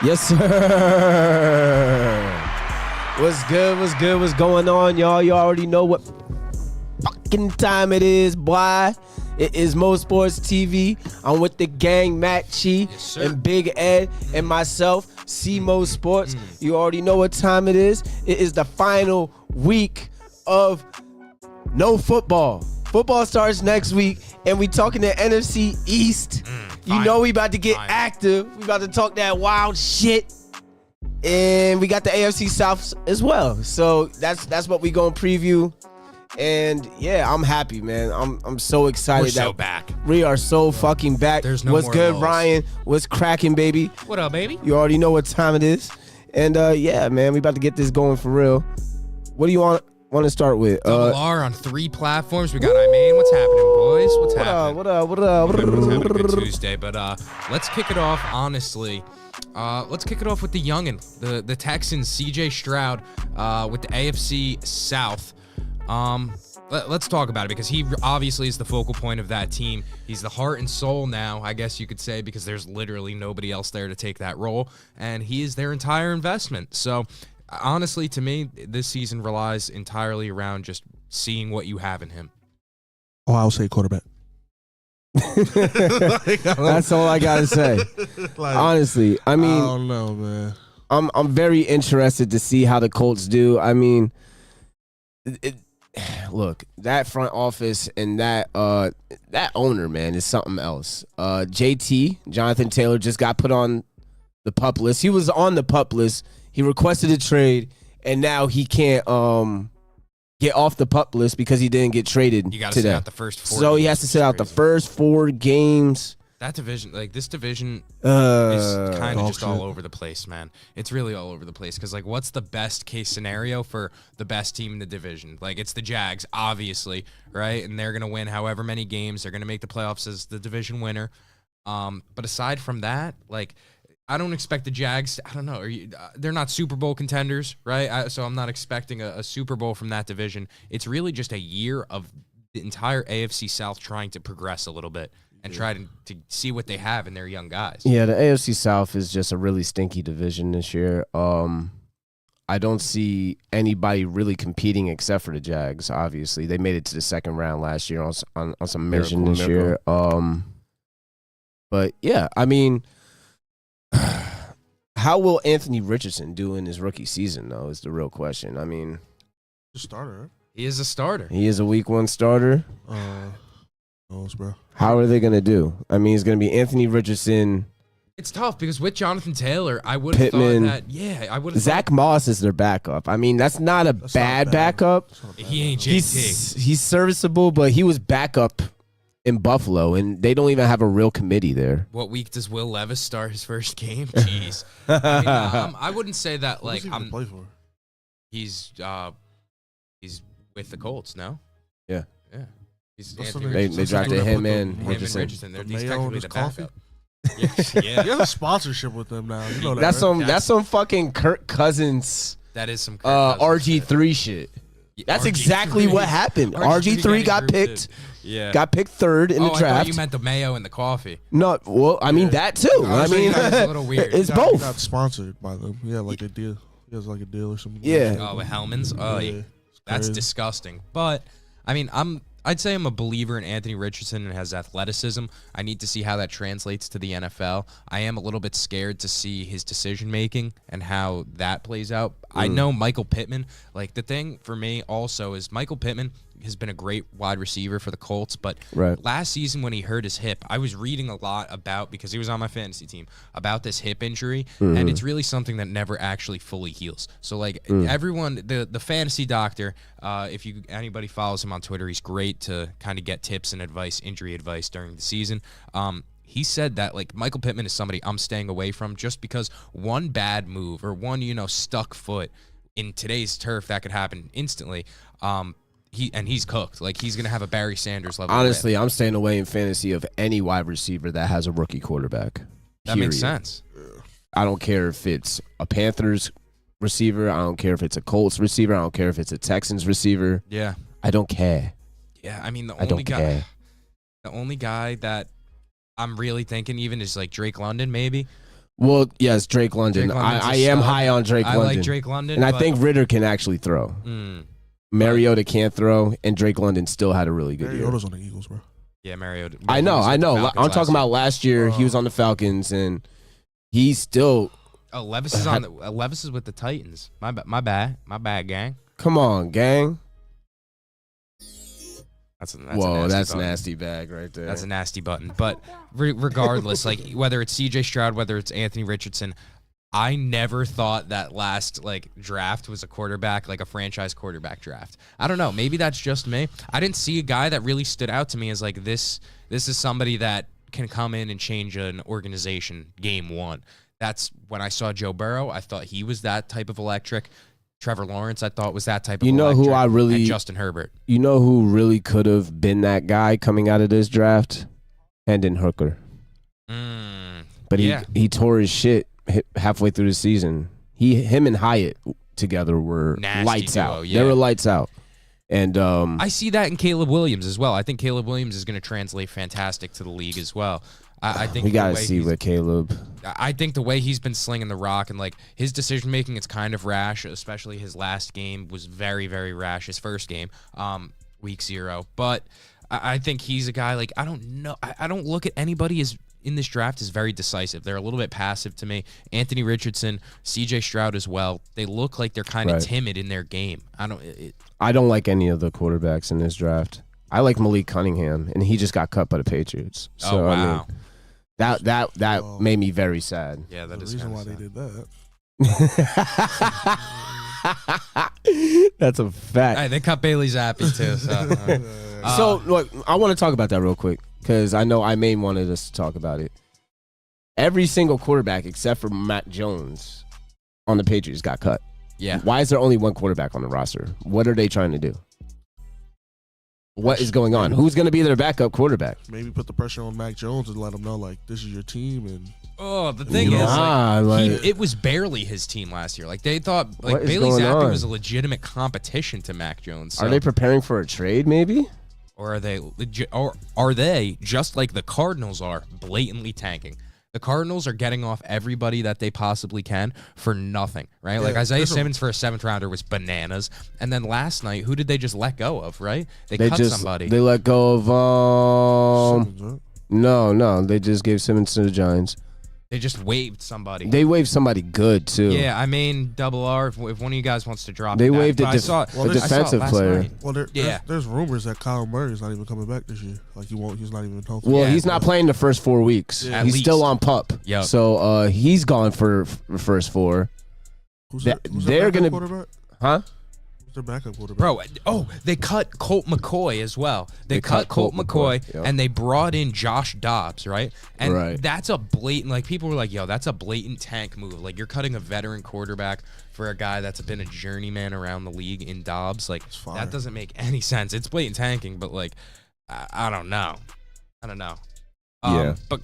Yes, sir. What's good? What's good? What's going on, y'all? You already know what fucking time it is, boy. It is Mo Sports TV. I'm with the gang, Matt Chi and Big Ed and myself, C Mo Sports. You already know what time it is. It is the final week of no football. Football starts next week, and we talking the NFC East. You know we about to get active. We about to talk that wild shit. And we got the AFC South as well. So that's what we gonna preview. And yeah, I'm happy, man. I'm so excited. We're so back. We are so fucking back. There's no What's more good, lows. Ryan? What's cracking, baby? What up, baby? You already know what time it is. And yeah, man, we about to get this going for real. What do you want to start with? Double R on 3 platforms. We got What's happening, boys? What's happening? What up? What up? What's happening? Good Tuesday, but let's kick it off. Honestly, let's kick it off with the youngin, the Texans, CJ Stroud, with the AFC South. Let's talk about it because he obviously is the focal point of that team. He's the heart and soul now, I guess you could say, because there's literally nobody else there to take that role, and he is their entire investment. So, honestly, to me, this season relies entirely around just seeing what you have in him. Oh, I'll say quarterback. That's all I gotta say. Honestly, I mean, I don't know, man. I'm very interested to see how the Colts do. I mean, look, that front office and that owner, man, is something else. JT, Jonathan Taylor, just got put on the PUP list. He was on the PUP list. He requested a trade, and now he can't get off the PUP list because he didn't get traded. You got to sit out the first 4 So he has to sit out the first 4 games. That division, this division is kind of just all over the place, man. It's really all over the place because, what's the best case scenario for the best team in the division? It's the Jags, obviously, right? And they're going to win however many games. They're going to make the playoffs as the division winner. But aside from that, I don't expect the Jags. I don't know. They're not Super Bowl contenders, right? So I'm not expecting a Super Bowl from that division. It's really just a year of the entire AFC South trying to progress a little bit and try to see what they have in their young guys. Yeah, the AFC South is just a really stinky division this year. I don't see anybody really competing except for the Jags, obviously. They made it to the second round last year on some mission this year. But, yeah, I mean, how will Anthony Richardson do in his rookie season, though, is the real question. I mean, The starter, right? He is a starter. he is a week 1 starter. Bro. How are they going to do? I mean, it's going to be Anthony Richardson. It's tough because with Jonathan Taylor, I would have thought Pittman. that. Yeah, I would have. Zach Moss is their backup. I mean, that's not a bad backup. He ain't JT. He's serviceable, but he was backup in Buffalo, and they don't even have a real committee there. What week does Will Levis start his first game? Jeez. I wouldn't say that Who does he even play for? He's with the Colts, no? Yeah. Yeah. He's That's Anthony what They Richardson. drafted him and Him and Richardson. Richardson. He's Mayo technically and the his backup. Yeah. He has a sponsorship with them now. You know that, That's right? that's some fucking Kirk Cousins That is some Kirk Cousins RG3 shit. That's RG3. exactly what happened. RG3 got picked. Yeah. Got picked 3rd in the I thought draft. you meant the mayo and the coffee. No, well, I mean that too. I mean, It's a little weird. it's He both. got sponsored by them. Yeah, like a deal. He has like a deal or something. Yeah. Oh, with Hellman's? Oh, Yeah, it's that's crazy. disgusting. But, I mean, I'd say I'm a believer in Anthony Richardson and has athleticism. I need to see how that translates to the NFL. I am a little bit scared to see his decision-making and how that plays out. I know Michael Pittman. The thing for me also is Michael Pittman has been a great wide receiver for the Colts, but last season when he hurt his hip, I was reading a lot about, because he was on my fantasy team, about this hip injury, and it's really something that never actually fully heals. So, everyone, the fantasy doctor, if anybody follows him on Twitter, he's great to kind of get tips and advice, injury advice during the season. He said that Michael Pittman is somebody I'm staying away from just because one bad move or one, stuck foot in today's turf that could happen instantly. He's cooked. He's gonna have a Barry Sanders level. Honestly, I'm staying away in fantasy of any wide receiver that has a rookie quarterback. That makes sense. I don't care if it's a Panthers receiver. I don't care if it's a Colts receiver. I don't care if it's a Texans receiver. Yeah. I don't care. Yeah, I mean, I don't care. The only guy that I'm really thinking even is Drake London, maybe. Well, yes, Drake London. I am high on Drake London. I like Drake London. And I think Ritter can actually throw. Mariota can't throw, and Drake London still had a really good year. Mariota's on the Eagles, bro. Yeah, Mariota. I know. I'm talking about last year. He was on the Falcons, and he's still. Oh, Levis is on. Levis is with the Titans. My bad, gang. Come on, gang. That's a nasty bag right there. That's a nasty button. But regardless, like whether it's C.J. Stroud, whether it's Anthony Richardson, I never thought that last draft was a quarterback, like a franchise quarterback draft. I don't know. Maybe that's just me. I didn't see a guy that really stood out to me as like this. This is somebody that can come in and change an organization game one. That's when I saw Joe Burrow. I thought he was that type of electric. Trevor Lawrence, I thought, was that type of electric. And Justin Herbert. You know who really could have been that guy coming out of this draft? Hendon Hooker. But he tore his shit halfway through the season. Him and Hyatt together were nasty lights duo, out. Yeah. They were lights out. And I see that in Caleb Williams as well. I think Caleb Williams is going to translate fantastic to the league as well. I think we got to see with Caleb. I think the way he's been slinging the rock and his decision making is kind of rash, especially his last game was very, very rash. His first game, week 0. But I think he's a guy I don't know. I don't look at anybody as in this draft as very decisive. They're a little bit passive to me. Anthony Richardson, C.J. Stroud as well. They look like they're kind of timid in their game. I don't like any of the quarterbacks in this draft. I like Malik Cunningham, and he just got cut by the Patriots. So, wow. I mean, that made me very sad. Yeah, that is the reason why they did that. That's a fact. Hey, they cut Bailey Zappi too. So look, I want to talk about that real quick because I know I wanted us to talk about it. Every single quarterback except for Mac Jones on the Patriots got cut. Yeah. Why is there only one quarterback on the roster? What are they trying to do? What is going on? Who's going to be their backup quarterback? Maybe put the pressure on Mac Jones and let him know, this is your team. And the thing is, it was barely his team last year. They thought Bailey Zappi was a legitimate competition to Mac Jones. So. Are they preparing for a trade, maybe? Or are they just like the Cardinals are, blatantly tanking? The Cardinals are getting off everybody that they possibly can for nothing, right? Yeah, Isaiah Simmons for a 7th rounder was bananas. And then last night, who did they just let go of, right? They cut somebody. They let go of Simmons, right? No, they just gave Simmons to the Giants. They just waived somebody. They waived somebody good too. Yeah, I mean, Double R. If one of you guys wants to drop, they waived a defensive player. Well, there's rumors that Kyle Murray is not even coming back this year. He's not even healthy. Well, he's not playing the first 4 weeks. Yeah. He's still on PUP. Yep. So he's gone for the first 4. They're gonna quarterback? Huh? Their backup quarterback. Bro, they cut Colt McCoy as well. They cut Colt McCoy, and they brought in Josh Dobbs, right? And that's a blatant, people were like, yo, that's a blatant tank move. You're cutting a veteran quarterback for a guy that's been a journeyman around the league in Dobbs. That doesn't make any sense. It's blatant tanking, but, I don't know. But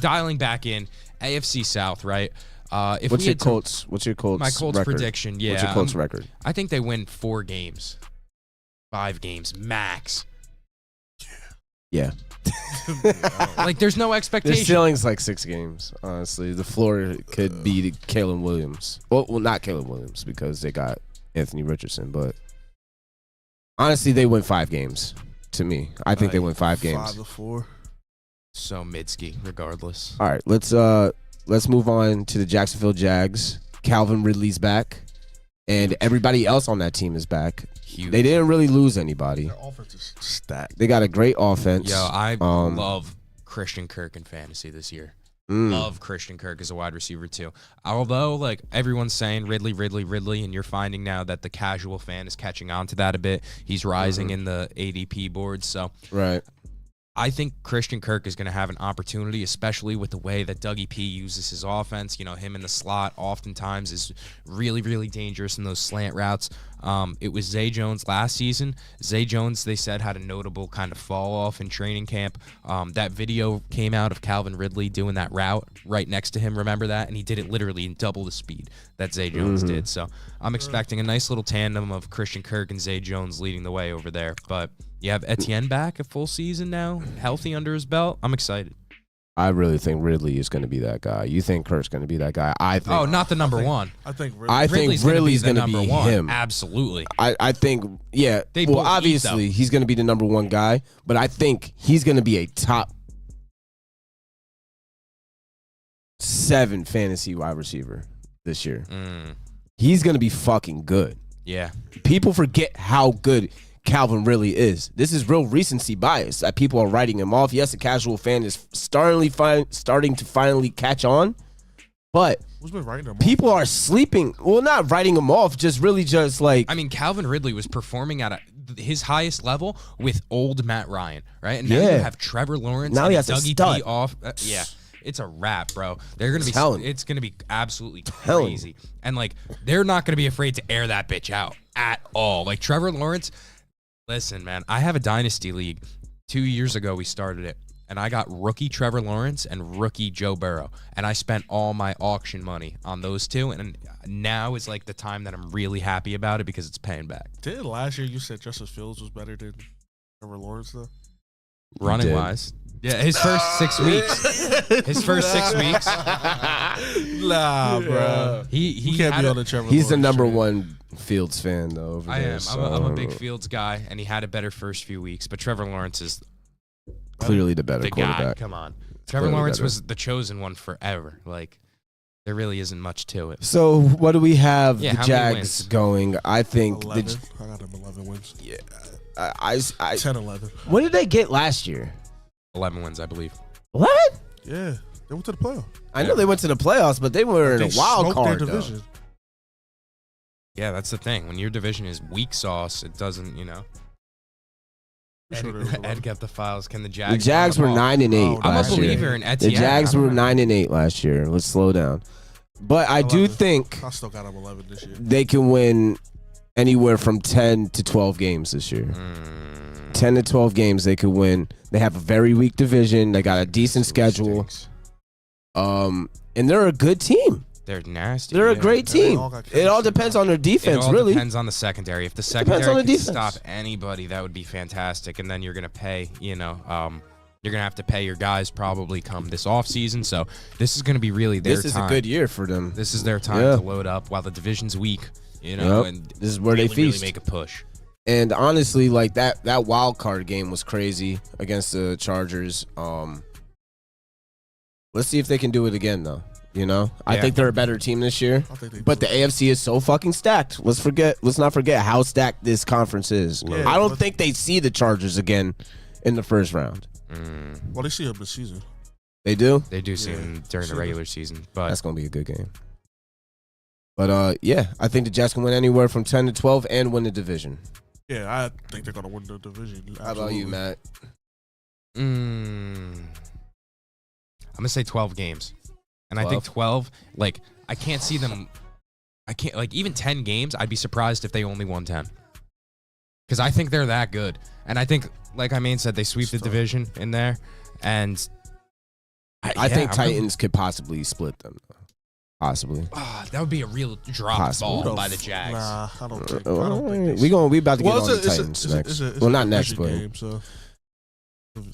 dialing back in, AFC South, right? What's your Colts? My Colts record? prediction? Yeah, what's your Colts record? I think they win 4 games, 5 games max. Yeah. There's no expectation. Their ceiling's 6 games. Honestly, the floor could be Caleb Williams. Well, not Caleb Williams because they got Anthony Richardson, but honestly, they win 5 games. To me, I think they win 5 games. 5-4. So Mitski, regardless. All right, let's move on to the Jacksonville Jags. Calvin Ridley's back, and everybody else on that team is back. Huge. They didn't really lose anybody. Their offense is stacked. They got a great offense. Yo, I love Christian Kirk in fantasy this year. Love Christian Kirk as a wide receiver too. Although everyone's saying Ridley, and you're finding now that the casual fan is catching on to that a bit. He's rising in the ADP boards. So right. I think Christian Kirk is going to have an opportunity, especially with the way that Dougie P uses his offense. Him in the slot oftentimes is really, really dangerous in those slant routes. It was Zay Jones last season. Zay Jones, they said, had a notable kind of fall off in training camp. That video came out of Calvin Ridley doing that route right next to him. Remember that? And he did it literally in double the speed that Zay Jones did. So I'm expecting a nice little tandem of Christian Kirk and Zay Jones leading the way over there. But you have Etienne back a full season now, healthy under his belt. I'm excited. I really think Ridley is going to be that guy. You think Kurt's going to be that guy? I think. Oh, not the number one. I think Ridley's going to be him. Absolutely. I think, yeah. They well, both eat, obviously, though. he's going to be the number one guy, but I think he's going to be a top 7 fantasy wide receiver this year. He's going to be fucking good. Yeah. People forget how good Calvin really is. This is real recency bias that people are writing him off. Yes, the casual fan is starting to finally catch on, but Who's been writing him off? people are sleeping. Well, not writing him off, just really just like. I mean, Calvin Ridley was performing at his highest level with old Matt Ryan, right? And now you have Trevor Lawrence. Now and he has a Dougie stud. P off. Yeah. It's a wrap, bro. They're gonna be. It's gonna be absolutely crazy, and like they're not gonna be afraid to air that bitch out at all. Like Trevor Lawrence. Listen, man, I have a dynasty league. 2 years ago, we started it, and I got rookie Trevor Lawrence and rookie Joe Burrow, and I spent all my auction money on those two, and now is like the time that I'm really happy about it because it's paying back. Didn't last year you said Justin Fields was better than Trevor Lawrence though? Running wise. Yeah, his first 6 weeks. His first 6 weeks. Nah, bro. He can't be on the Trevor He's the Lawrence number train. one Fields fan though. Over I there, am. so I'm a big Fields guy, and he had a better first few weeks. But Trevor Lawrence is clearly the better the quarterback. guy. Come on, Trevor Clearly Lawrence better. was the chosen one forever. Like there really isn't much to it. So what do we have Yeah, the how many Jags wins? going? I think 11. I got him 11 wins. Yeah, I 10-11. what did they get last year? 11 wins, I believe. What? Yeah, they went to the playoff. I know they went to the playoffs, but they were in They a wild smoked card their though. division. Yeah, that's the thing. When your division is weak sauce, it doesn't, you know. Sure there was a lot. Ed kept the files. Can the The Jags? Jags were run the ball? 9-8 I'm a last year. believer in The Etienne. Jags I were don't know. 9-8 last year. Let's slow down. But I do 11. think I still got him 11 this year. they can win anywhere from 10 to 12 games this year. 10 to 12 games they could win. They have a very weak division. They got a decent schedule. And they're a good team. They're nasty. They're a yeah. great they team. all got It all chemistry, depends bro. on their defense, It all really. depends on the secondary. If the Depends secondary on the can defense. stop anybody, that would be fantastic. And then you're gonna pay, you know, you're gonna have to pay your guys probably come this offseason. So this is gonna be really their This is time. a good year for them. This is their time Yeah. to load up while the division's weak, you know, Yep. and This is where they really feast. make a push. And honestly, like that wild card game was crazy against the Chargers. Let's see if they can do it again, though. You know, I Yeah. think they're a better team this year. I think they But do. the AFC is so fucking stacked. Let's not forget how stacked this conference is. Yeah, I don't but- think they see the Chargers again in the first round. Well, they see him this season. They do. They do see Yeah. him during the See regular season, but That's gonna be a good game. But yeah, I think the Jets can win anywhere from 10 to 12 and win the division. Yeah, I think they're gonna win the division. How about you, Absolutely. Matt? I'm gonna say 12 games, and I think 12? 12. Like I can't see them. I can't like even 10 games. I'd be surprised if they only won 10, because I think they're that good. And I think, like I said, they sweep the Stop. division in there, and I think Titans could possibly split them. Possibly. that would be a real drop Possible. ball by the Jags. Nah, I don't think. I don't think We about to get Well, on the Titans next. Well, not next, but game, so.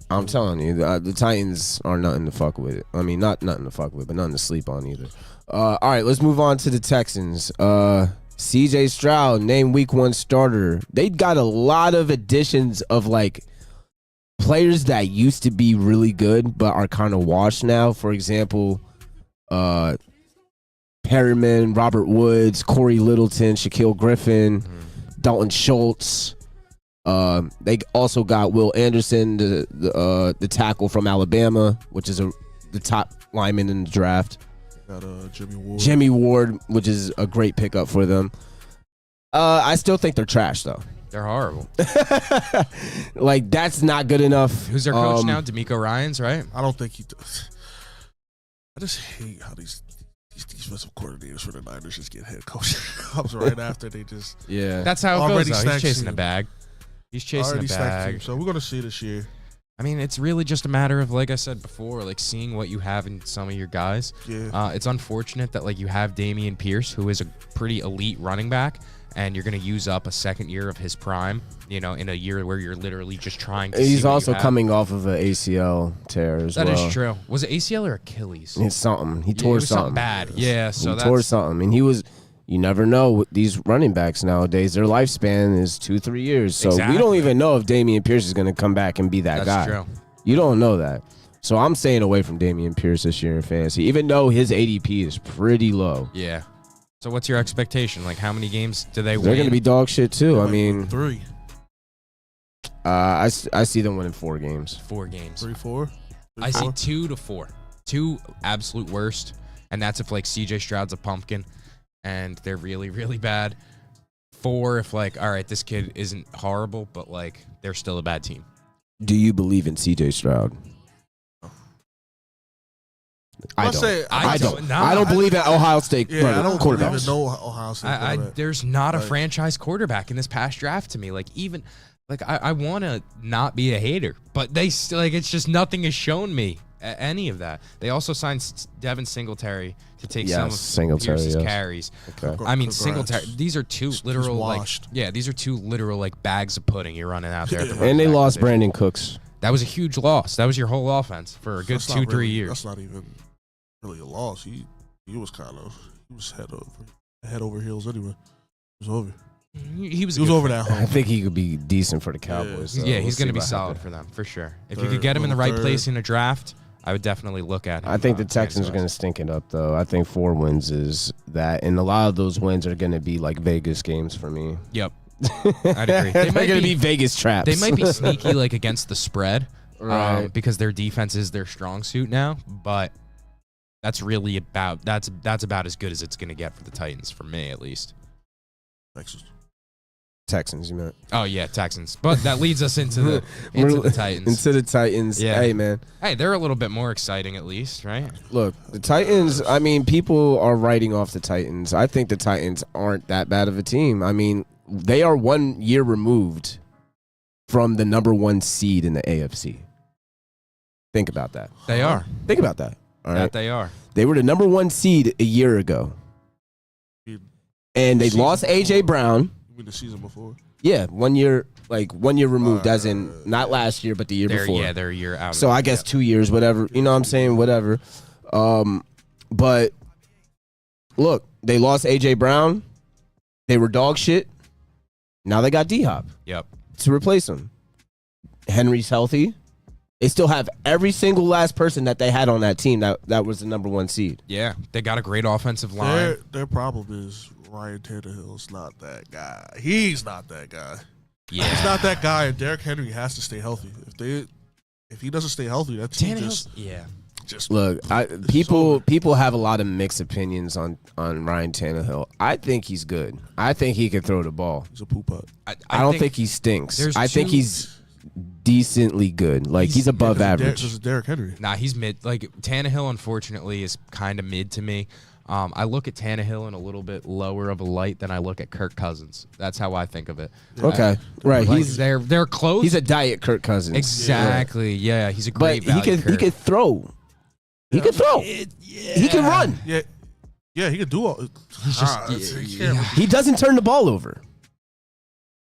I'm telling you, the Titans are nothing to fuck with. I mean, not nothing to fuck with, but nothing to sleep on either. All right, let's move on to the Texans. CJ Stroud named Week 1 starter. They got a lot of additions of like players that used to be really good but are kind of washed now. For example, Perryman, Robert Woods, Corey Littleton, Shaquille Griffin, Dalton Schultz. They also got Will Anderson, the tackle from Alabama, which is the top lineman in the draft. Got Jimmy Ward. Jimmy Ward, which is a great pickup for them. I still think they're trash though. They're horrible. Like that's not good enough. Who's their coach now? D'Amico Ryans, right? I don't think he does. I just hate how these defensive coordinators for the Niners just get head coach jobs right after they just Yeah, That's how it Already goes. Though. He's stacked chasing a team. bag. He's chasing already a stacked team. bag. So we're gonna see this year. I mean, it's really just a matter of, like I said before, like seeing what you have in some of your guys. Yeah. It's unfortunate that like you have Damian Pierce, who is a pretty elite running back, and you're going to use up a second year of his prime, in a year where you're literally just trying to He's see what also you have. coming off of an ACL tear as well. That is true. Was it ACL or Achilles? It's something. He It tore was something. bad. Yeah, so He tore something. And he was, you never know with these running backs nowadays. Their lifespan is 2-3 years. So we Exactly. don't even know if Dameon Pierce is going to come back and be that guy. That's true. You don't know that. So I'm staying away from Dameon Pierce this year in fantasy, even though his ADP is pretty low. Yeah. So what's your expectation? Like, how many games do they win? They're going to be dog shit, too. I mean, 3. I see them winning 4 games. 4 games. 3, 4. I see 2 to 4. 2 absolute worst, and that's if, like, CJ Stroud's a pumpkin and they're really, really bad. 4 if, like, all right, this kid isn't horrible, but, like, they're still a bad team. Do you believe in CJ Stroud? I don't. I don't. No, I don't believe in Ohio State Yeah, I don't believe in quarterbacks. no Ohio State quarterback. There's not a Like- franchise quarterback in this past draft to me. Like, even, like, I want to not be a hater, but they still, like, it's just nothing has shown me any of that. They also signed Devin Singletary to take some of Singletary, Pierce's yes. carries. Okay. I mean, Congrats. Singletary. These are 2 literal, like, washed. these are 2 literal, like, bags of pudding you're running out there. At the And running they back lost position. Brandon Cooks. That was a huge loss. That was your whole offense for a good That's not 2-3 really- years. That's not even really a loss. He was head over heels anyway. It was over. He was He was good over for- that I hump. think he could be decent for the Cowboys. so Yeah, we'll he's see going to be what solid happens. for them, for sure. If you Third, could get him in the right third. place in a draft, I would definitely look at him. I think the Texans are going to stink it up, though. I think 4 wins is that, and a lot of those wins are going to be like Vegas games for me. Yep. I'd agree. They're going to be Vegas traps. They might be sneaky, like, against the spread, Right. because their defense is their strong suit now. But that's really that's about as good as it's going to get for the Titans, for me at least. Texans, you meant. Oh yeah, Texans. But that leads us into the Titans. Into the Titans. Yeah. Hey, man. Hey, they're a little bit more exciting, at least, right? Look, the Titans, I mean, people are writing off the Titans. I think the Titans aren't that bad of a team. I mean, they are 1 year removed from the number 1 seed in the AFC. Think about that. They are. Think about that. All right. That they are. They were the number 1 seed a year ago. And they Season lost A.J. before. Brown. You mean the season before? Yeah, 1 year, like 1 year removed, as in not last year, but the year before. Yeah, they're a year out. So I guess 2 years, whatever. You know what I'm saying? Whatever. But look, they lost A.J. Brown. They were dog shit. Now they got D-Hop Yep. to replace him. Henry's healthy. They still have every single last person that they had on that team that was the number 1 seed. Yeah, they got a great offensive line. Their problem is Ryan Tannehill's not that guy. He's not that guy. Yeah. He's not that guy, and Derrick Henry has to stay healthy. If he doesn't stay healthy, that team just Look, people have a lot of mixed opinions on Ryan Tannehill. I think he's good. I think he can throw the ball. he's a poop putt. I don't think he stinks. there's I think two- he's decently good. Like he's above average. This is Derrick Henry. Nah, he's mid. Like, Tannehill, unfortunately, is kind of mid to me. I look at Tannehill in a little bit lower of a light than I look at Kirk Cousins. That's how I think of it. Okay, right. Like, He's they're close. a diet Kirk Cousins. exactly. Yeah, he's a But great value. he could throw. He could throw. He can run. Yeah, he could do all. He's just He doesn't turn the ball over.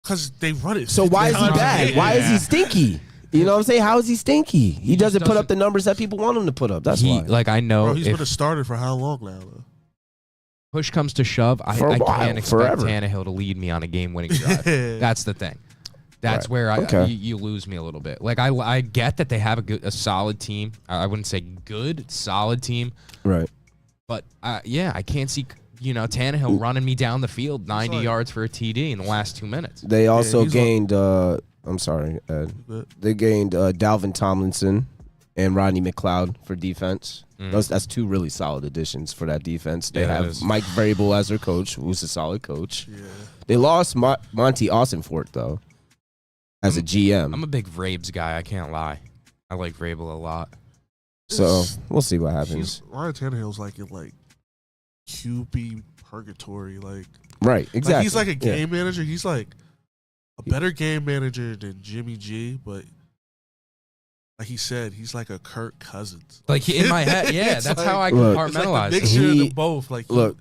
Because they run it. So why is he 50 bad? times. Why is he stinky? You know what I'm saying? How is he stinky? He doesn't put up doesn't- the numbers that people want him to put up. That's he, why. like, I know Bro, he's if been a starter for how long now? Though? push comes to shove, I For a while, can't expect forever. Tannehill to lead me on a game-winning drive. That's the thing. That's Right. where Okay. you lose me a little bit. Like, I get that they have a solid team. I wouldn't say good, solid team. Right. But, yeah, I can't see, Tannehill running me down the field 90 yards for a TD in the last 2 minutes. They also he's gained. I'm sorry, Ed. They gained Dalvin Tomlinson and Rodney McLeod for defense. That's 2 really solid additions for that defense. They Yeah, that have is. Mike Vrabel as their coach, who's a solid coach. Yeah. They lost Monty Austinfort though, as a GM. I'm a big Vrabes guy. I can't lie. I like Vrabel a lot. So we'll see what happens. Ryan Tannehill's like in QB purgatory. Right, exactly. Like he's like a Yeah. game manager. He's like a better game manager than Jimmy G, but like he said, he's like a Kirk Cousins. Like, in my head, yeah, It's that's like- how I Look, It's like compartmentalize a it. mixture of He- them both. Like Look,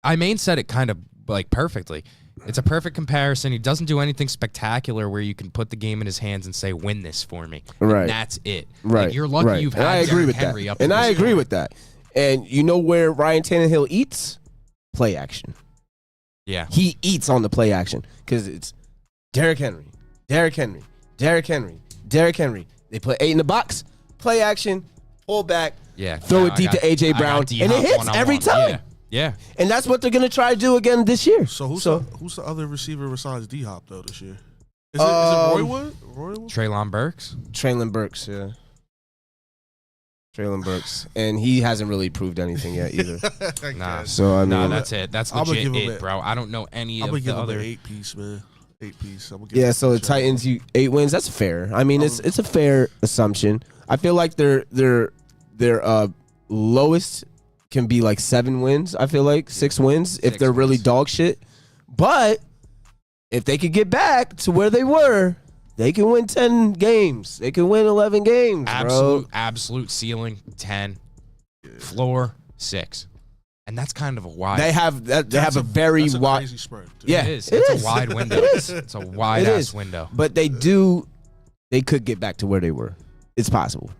I main said it kind of, like, perfectly. It's a perfect comparison. He doesn't do anything spectacular where you can put the game in his hands and say, "Win this for me." Right. And that's it. Right. Like, you're lucky right. you've and had I agree Derrick with Henry that. up. And to I this agree point. with that. And you know where Ryan Tannehill eats? Play action. Yeah. He eats on the play action because it's Derrick Henry, Derrick Henry, Derrick Henry, Derrick Henry. They put 8 in the box, play action, pull back, throw it deep to A.J. Brown, and it hits every time. Yeah. And that's what they're going to try to do again this year. So who's the other receiver besides D-Hop, though, this year? Is it Roy Wood? Treylon Burks? Traylon Burks, yeah. Traylon Burks. And he hasn't really proved anything yet either. Nah. So, I mean. Nah, that's it. That's legit it, bro. I don't know any of the other. I'm going to give him an 8-piece, man. 8-piece. Yeah, so the Titans, 8 wins. That's fair. I mean, it's a fair assumption. I feel like their lowest can be like 7 wins. I feel like 6 wins if they're really dog shit. But if they could get back to where they were, they can win 10 games. They can win 11 games, bro. Absolute ceiling 10, floor 6. And that's kind of a wide. They have a very wide crazy spread. Too. Yeah, it is. It's a wide window. It's a wide ass window. But they could get back to where they were. It's possible.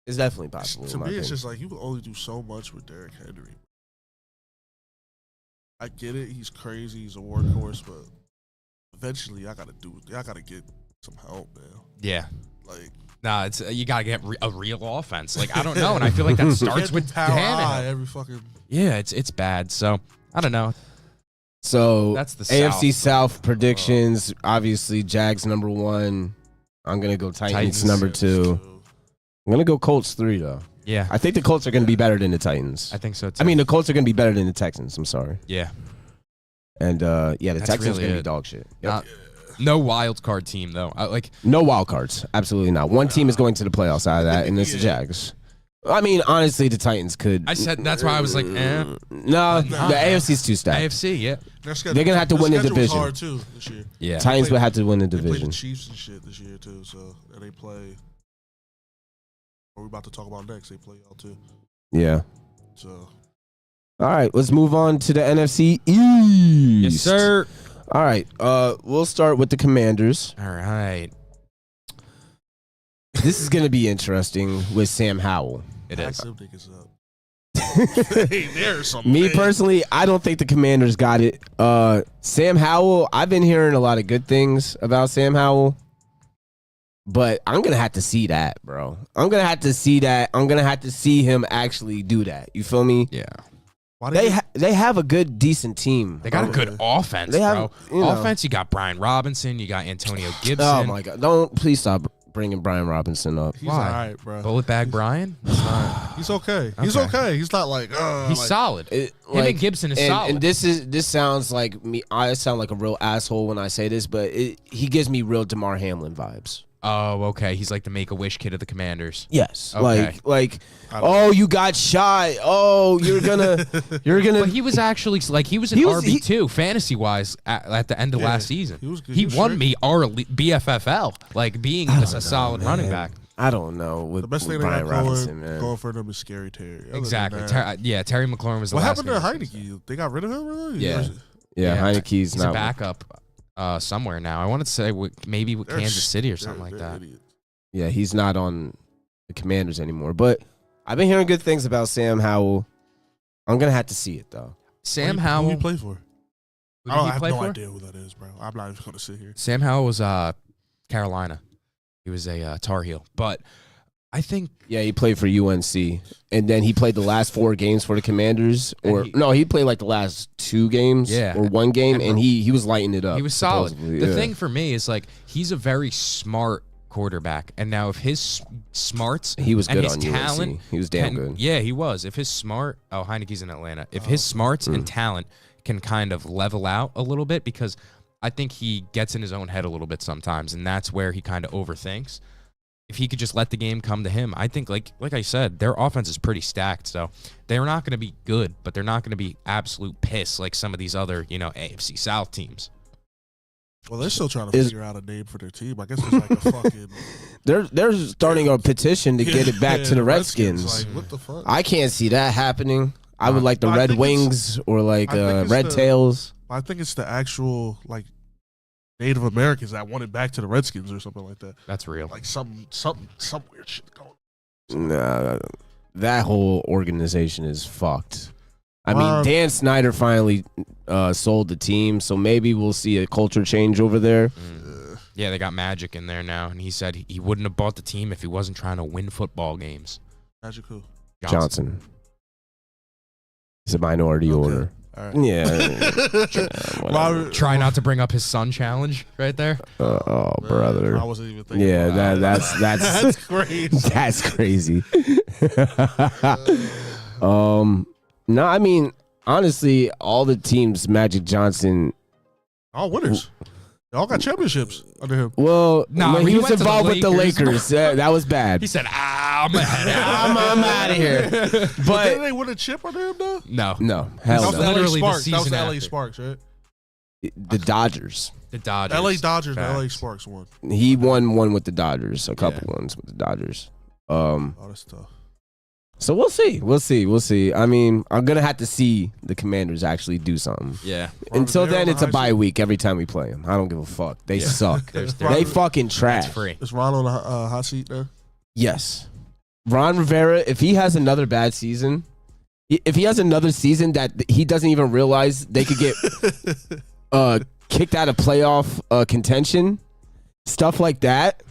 It's definitely possible. To me, it's just like you can only do so much with Derrick Henry. I get it. He's crazy. He's a workhorse, but eventually, I gotta get some help, man. Yeah. Like, nah, it's you gotta get a real offense. Like, I don't know, and I feel like that starts with Tannehill. Every fucking it's bad. So I don't know. So that's the AFC South predictions. Obviously, Jags number 1. I'm gonna go Titans number 2. I'm gonna go Colts 3 though. Yeah, I think the Colts are gonna be better than the Titans. I think so too. I mean, the Colts are gonna be better than the Texans. I'm sorry. Yeah, and the That's Texans really gonna be dog shit. Yep. No wild card team though. No wild cards. Absolutely not. One team is going to the playoffs out of that, and it's the Jags. I mean, honestly, the Titans could. I said that's why I was like, eh. No, the AFC's too stacked. AFC, yeah. They're gonna have to win the division. Hard too this year. Yeah, Titans would have to win the They play division. the Chiefs and shit this year too. So and they play. What we're about to talk about next, they play y'all too. Yeah. So. All right, let's move on to the NFC East. Yes, sir. All right, we'll start with the Commanders. All right. This is gonna be interesting with Sam Howell. It is. Them niggas up. Hey, there's something. Me personally, I don't think the Commanders got it. Sam Howell, I've been hearing a lot of good things about Sam Howell, but I'm going to have to see that, bro. I'm going to have to see that. I'm going to have to see him actually do that. You feel me? Yeah. They have a good, decent team. They got a good offense, they have, bro. You know. Offense, you got Brian Robinson, you got Antonio Gibson. Oh, my God. Please stop bringing Brian Robinson up. He's all right, bro. Bullet bag Brian? He's okay. He's okay. He's not like he's solid. Him and Gibson is solid. And this sounds like me. I sound like a real asshole when I say this, but he gives me real DeMar Hamlin vibes. Oh, okay. He's like the Make-A-Wish kid of the Commanders. Yes. Okay. Like, oh, you got shot. Oh, you're gonna. But he was actually like he was an RB2 fantasy wise at the end of last season. He was good. He won me our BFFL, like being a solid running back. I don't know. With the best thing Brian they got Robinson, man. going for them is Scary Terry. Exactly. Terry McLaurin was the what last happened to Heineke? They got rid of him, really? Yeah, Heineke's he's not a backup somewhere now. I wanted to say maybe with Kansas City or something like that. Idiots. Yeah, he's not on the Commanders anymore. But I've been hearing good things about Sam Howell. I'm gonna have to see it though. Sam Howell. Who he play for? I have no for? idea who that is, bro. I'm not even gonna sit here. Sam Howell was Carolina. He was a Tar Heel, but I think he played for UNC, and then he played the last 4 games for the Commanders. He played like the last 2 games, or 1 game, and he was lighting it up. He was solid. The thing for me is like he's a very smart quarterback, and now if his smarts he was good and his on talent, UNC. He was damn good. Yeah, he was. If his Heineke's in Atlanta. If his smarts and talent can kind of level out a little bit, because I think he gets in his own head a little bit sometimes, and that's where he kind of overthinks. If he could just let the game come to him, I think, like I said, their offense is pretty stacked. So they're not going to be good, but they're not going to be absolute piss like some of these other, AFC South teams. Well, they're still trying to figure out a name for their team. I guess it's like a fucking. They're starting a petition to get it back to the Redskins. Like, what the fuck? I can't see that happening. I would like the I Red think Wings or like I think it's Red the- Tails. I think it's the actual like Native Americans that wanted back to the Redskins or something like that. That's real. Like some weird shit going on. Nah, that whole organization is fucked. I mean, Ron- Dan Snyder finally sold the team, so maybe we'll see a culture change over there. Yeah, they got Magic in there now, and he said he wouldn't have bought the team if he wasn't trying to win football games. Magic who? Johnson. It's a minority order. All right. Yeah. Robert- Try not to bring up his son challenge right there. Oh, brother. I wasn't even thinking. Yeah, about that's that's crazy. that's crazy. No, I mean, honestly, all the teams Magic Johnson. All winners. They all got championships under him. Well, Nah, when when he he was went to the involved with the Lakers- Lakers, that was bad. He said, I'm out of here. But But didn't they win a chip under him though? No. No, That hell was no. the LA Literally the Sparks. That was season the LA after. Sparks, right? The Dodgers. The Dodgers. LA Dodgers and LA Facts. Sparks won. He won one with the Dodgers, a couple ones with the Dodgers. Oh, that's tough. So we'll see. I mean, I'm gonna have to see the Commanders actually do something. Yeah. Until They're then, on the it's a high bye seat. week every time we play them. I don't give a fuck. They suck. There's They fucking That's trash. free. Is Ron on the hot seat there? Yes. Ron Rivera, if he has another bad season, if he has another season that he doesn't even realize they could get kicked out of playoff contention, stuff like that,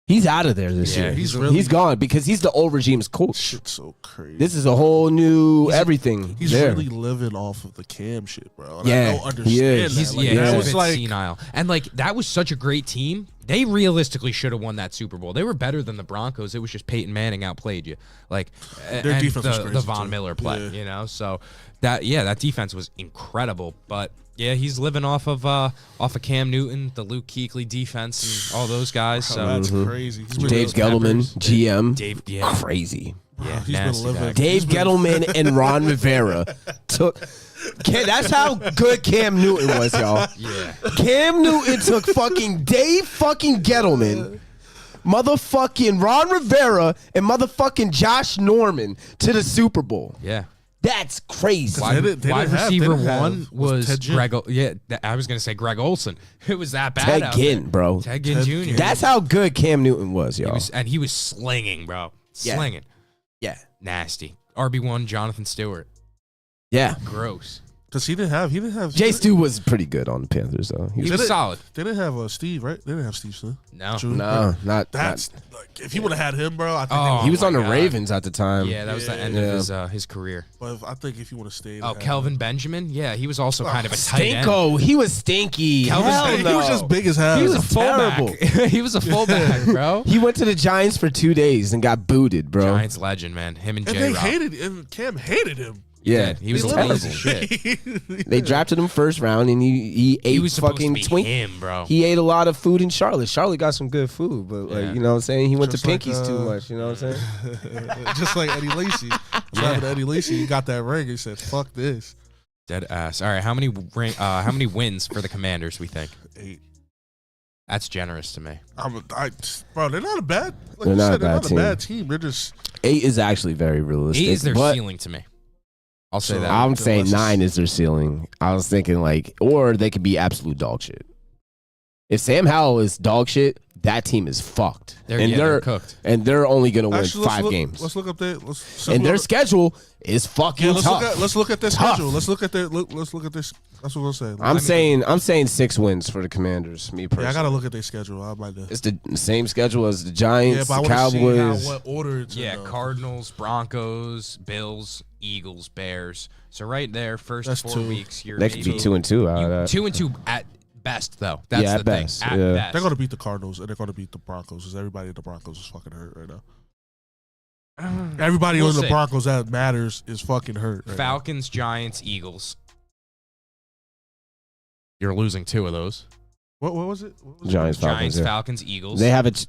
he's out of there this Yeah, year. he's really- He's gone because he's the old regime's coach. Shit's so crazy. This is a whole new everything. He's there. really living off of the Cam shit, bro. And Yeah, I don't understand he is. that. He's, Like, yeah, that he's was a bit like senile. And, like, that was such a great team. They realistically should have won that Super Bowl. They were better than the Broncos. It was just Peyton Manning outplayed you. Like, Their and defense was the crazy, Von too. Miller play, Yeah. you know? So, that defense was incredible. But, yeah, he's living off of Cam Newton, the Luke Kuechly defense, and all those guys. So, that's crazy. He's been Dave Gettleman, GM. Dave, yeah. Crazy. Yeah, He's been nasty living. guy. Dave Gettleman and Ron Rivera took. That's how good Cam Newton was, y'all. Yeah. Cam Newton took fucking Dave fucking Gettleman, motherfucking Ron Rivera, and motherfucking Josh Norman to the Super Bowl. Yeah. That's crazy. They didn't Wide have- receiver they didn't have- one was Ted Ginn. Greg. I was gonna say Greg Olson. It was that bad. Ted out Ginn, there. bro. Ted Ginn Ted Jr. Ginn. That's how good Cam Newton was, y'all. He was slinging, bro. Yeah. Slinging. Yeah. Nasty. RB1 Jonathan Stewart. Yeah. Gross. Because he didn't have. Jay Stu was pretty good on the Panthers, though. He was solid. They didn't have Steve, right? They didn't have Steve Smith. No. Jr. no, not. That's like if he would have had him, bro. I think. Oh, He was my on the God. Ravens at the time. Yeah, that was the end Yeah. of his career. But I think if he would have stayed. Oh, had Kelvin Benjamin. Yeah, he was also kind of a tight end. Stinko. He was stinky. Kelvin Hell him. no. He was just big as hell. He was a terrible. fullback. He was a fullback, bro. He went to the Giants for 2 days and got booted, bro. Giants legend, man. Him and and J. they Rob. hated, and Cam hated him. Yeah, He was They a literally- piece of shit. they drafted him first round, and he ate He was supposed fucking to be twink. him, bro. He ate a lot of food in Charlotte. Charlotte got some good food, but like Yeah. you know what I'm saying, he went Just to like, Pinkies too much. You know what I'm saying? Just like Eddie Lacy. Driving Eddie Lacy, he got that ring. He said, "Fuck this." Dead ass. All right, how many wins for the Commanders? We think 8. that's generous to me. Bro, they're not a bad. Like They're you not said, a they're bad not team. a bad team. They're just 8 is actually very realistic. 8 is their but ceiling to me. I'll say So that. I'm So saying let's 9 is their ceiling. I was thinking like, or they could be absolute dog shit. If Sam Howell is dog shit, that team is fucked, They're cooked. and they're only gonna win actually, 5 games. Let's look up there. Let's And their schedule is fucking yeah, tough. let's look at their Tough. schedule. Let's look at their. Let's look at this. That's what we'll say. I'm saying 6 wins for the Commanders. Me personally. Yeah, I gotta look at their schedule. I might. It's the same schedule as the Giants, Yeah, but I the want to Cowboys. see what order it's Yeah, in. Cardinals, Broncos, Bills, Eagles, Bears. So right there, first That's 4 2. weeks, you're They could be maybe 2-2 out of that. 2-2 at best, though. That's Yeah, the at thing. best, At yeah. best. They're gonna beat the Cardinals and they're gonna beat the Broncos because everybody at the Broncos is fucking hurt right now. Everybody We'll on the see. Broncos that matters is fucking hurt. Right Falcons, Giants, Eagles. You're losing 2 of those. now. What was it? What was Giants, it? Falcons. Giants, Yeah. Falcons, Eagles.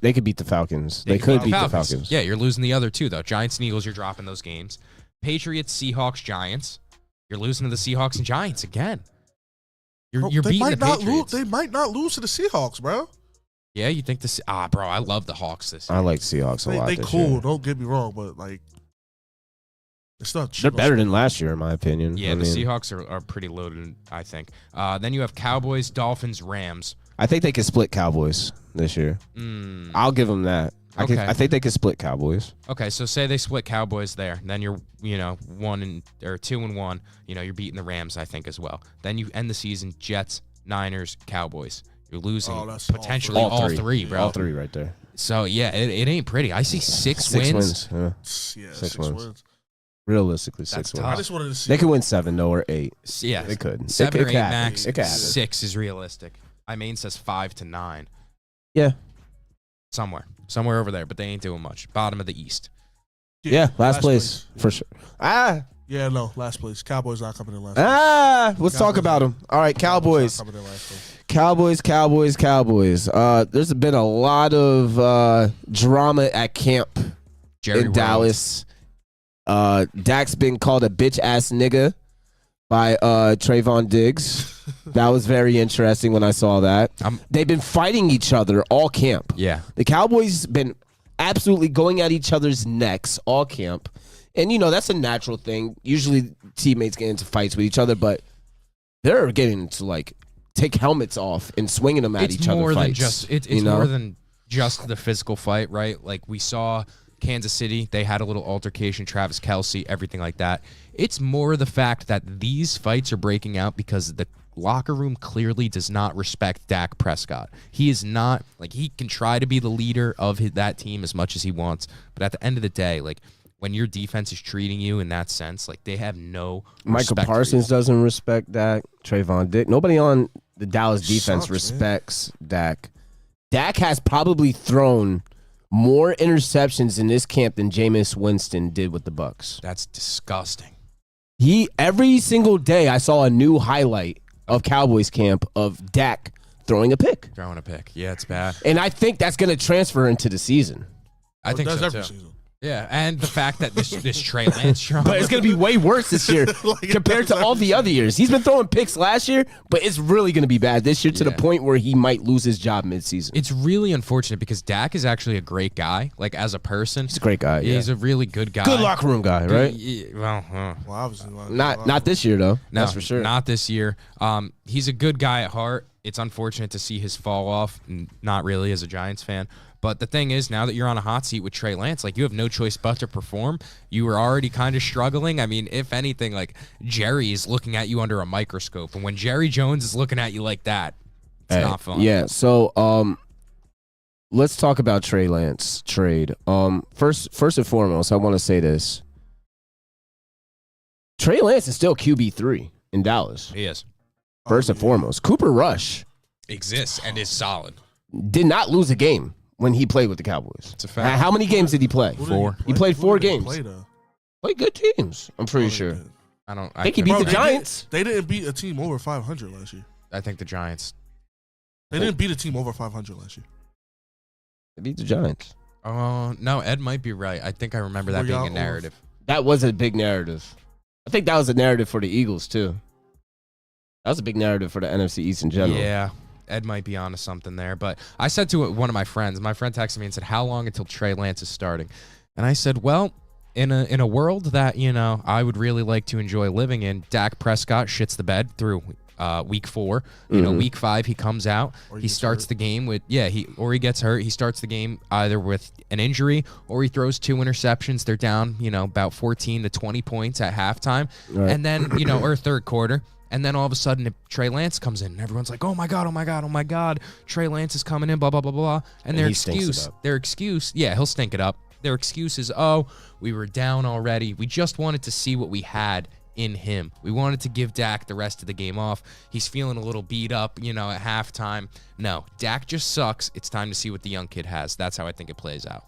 They could beat the Falcons. They could beat the Falcons. Yeah, you're losing the other 2, though. Giants and Eagles, you're dropping those games. Patriots, Seahawks, Giants. You're losing to the Seahawks and Giants again. You're They beating might the not Patriots. lose. They might not lose to the Seahawks, bro. Yeah, you think this? Bro, I love the Hawks this year. I like Seahawks a lot. They this cool. year. Don't get me wrong, but like It's not. They're better than last year, in my opinion. Yeah, I the mean, Seahawks are pretty loaded, I think. Then you have Cowboys, Dolphins, Rams. I think they could split Cowboys this year. I'll give them that. Okay. I think they could split Cowboys. Okay, so say they split Cowboys there, then you're 2-1. You're beating the Rams, I think, as well. Then you end the season Jets, Niners, Cowboys. You're losing potentially all three, bro. All three right there. So yeah, it ain't pretty. I see six wins. Yeah. Yeah, Six wins. Realistically, six wins. I just wanted to see. They could win 7 though, or 8. Yeah, They could. 7 or 8 happen. max. It could happen. 6 is realistic. My main says 5 to 9. Yeah. Somewhere over there, but they ain't doing much. Bottom of the East. Yeah, last place for sure. Yeah, no, last place. Cowboys not coming in last place. Let's talk about them. All right, Cowboys. Not coming in last place. Cowboys. There's been a lot of drama at camp in Dallas. Dak's been called a bitch ass nigga by Trayvon Diggs. That was very interesting when I saw that. They've been fighting each other all camp. Yeah. The Cowboys been absolutely going at each other's necks all camp. And, that's a natural thing. Usually teammates get into fights with each other, but they're getting to, take helmets off and swinging them at each other fights. It's more than just the physical fight, right? Like we saw Kansas City, they had a little altercation, Travis Kelce, everything like that. It's more the fact that these fights are breaking out because the locker room clearly does not respect Dak Prescott. He is not, he can try to be the leader of that team as much as he wants, but at the end of the day, when your defense is treating you in that sense, they have no Michael respect Parsons doesn't respect Dak. Trayvon Diggs. Nobody on the Dallas defense respects Dak. Dak has probably thrown more interceptions in this camp than Jameis Winston did with the Bucs. That's disgusting. Every single day I saw a new highlight of Cowboys camp of Dak throwing a pick. Yeah, it's bad. And I think that's going to transfer into the season. I think so, every too. season. Yeah, and the fact that this Trey Lance drama. But it's going to be way worse this year compared to all the other years. He's been throwing picks last year, but it's really going to be bad this year to the point where he might lose his job midseason. It's really unfortunate because Dak is actually a great guy, as a person. He's a great guy, He's a really good guy. Good locker room guy, right? Well, obviously not this year, though. No, that's for sure. Not this year. He's a good guy at heart. It's unfortunate to see his fall off, not really as a Giants fan. But the thing is, now that you're on a hot seat with Trey Lance, you have no choice but to perform. You were already kind of struggling. I mean, if anything, Jerry is looking at you under a microscope. And when Jerry Jones is looking at you like that, it's not fun. Yeah, so let's talk about Trey Lance trade. First and foremost, I want to say this. Trey Lance is still QB3 in Dallas. He is. First and foremost. Cooper Rush exists and is solid. Did not lose a game when he played with the Cowboys. It's a fact. How many games did he play? 4. He played 4 games. Played good teams, I'm pretty sure. I think he beat the Giants. They didn't beat a team over 500 last year. I think the Giants. They didn't beat a team over 500 last year. They beat the Giants. Oh, no, Ed might be right. I think I remember that being a narrative. That was a big narrative. I think that was a narrative for the Eagles, too. That was a big narrative for the NFC East in general. Yeah, Ed might be onto something there. But I said to one of my friends texted me and said, how long until Trey Lance is starting? And I said, well, in a world that, I would really like to enjoy living in, Dak Prescott shits the bed through week 4. Week 5 he comes out. He starts the game with he gets hurt. He starts the game either with an injury or he throws 2 interceptions. They're down, about 14 to 20 points at halftime. Right. And then, or third quarter. And then all of a sudden, Trey Lance comes in, and everyone's like, oh, my God, Trey Lance is coming in, blah, blah, blah, blah. And their excuse, he'll stink it up. Their excuse is, oh, we were down already. We just wanted to see what we had in him. We wanted to give Dak the rest of the game off. He's feeling a little beat up, at halftime. No, Dak just sucks. It's time to see what the young kid has. That's how I think it plays out.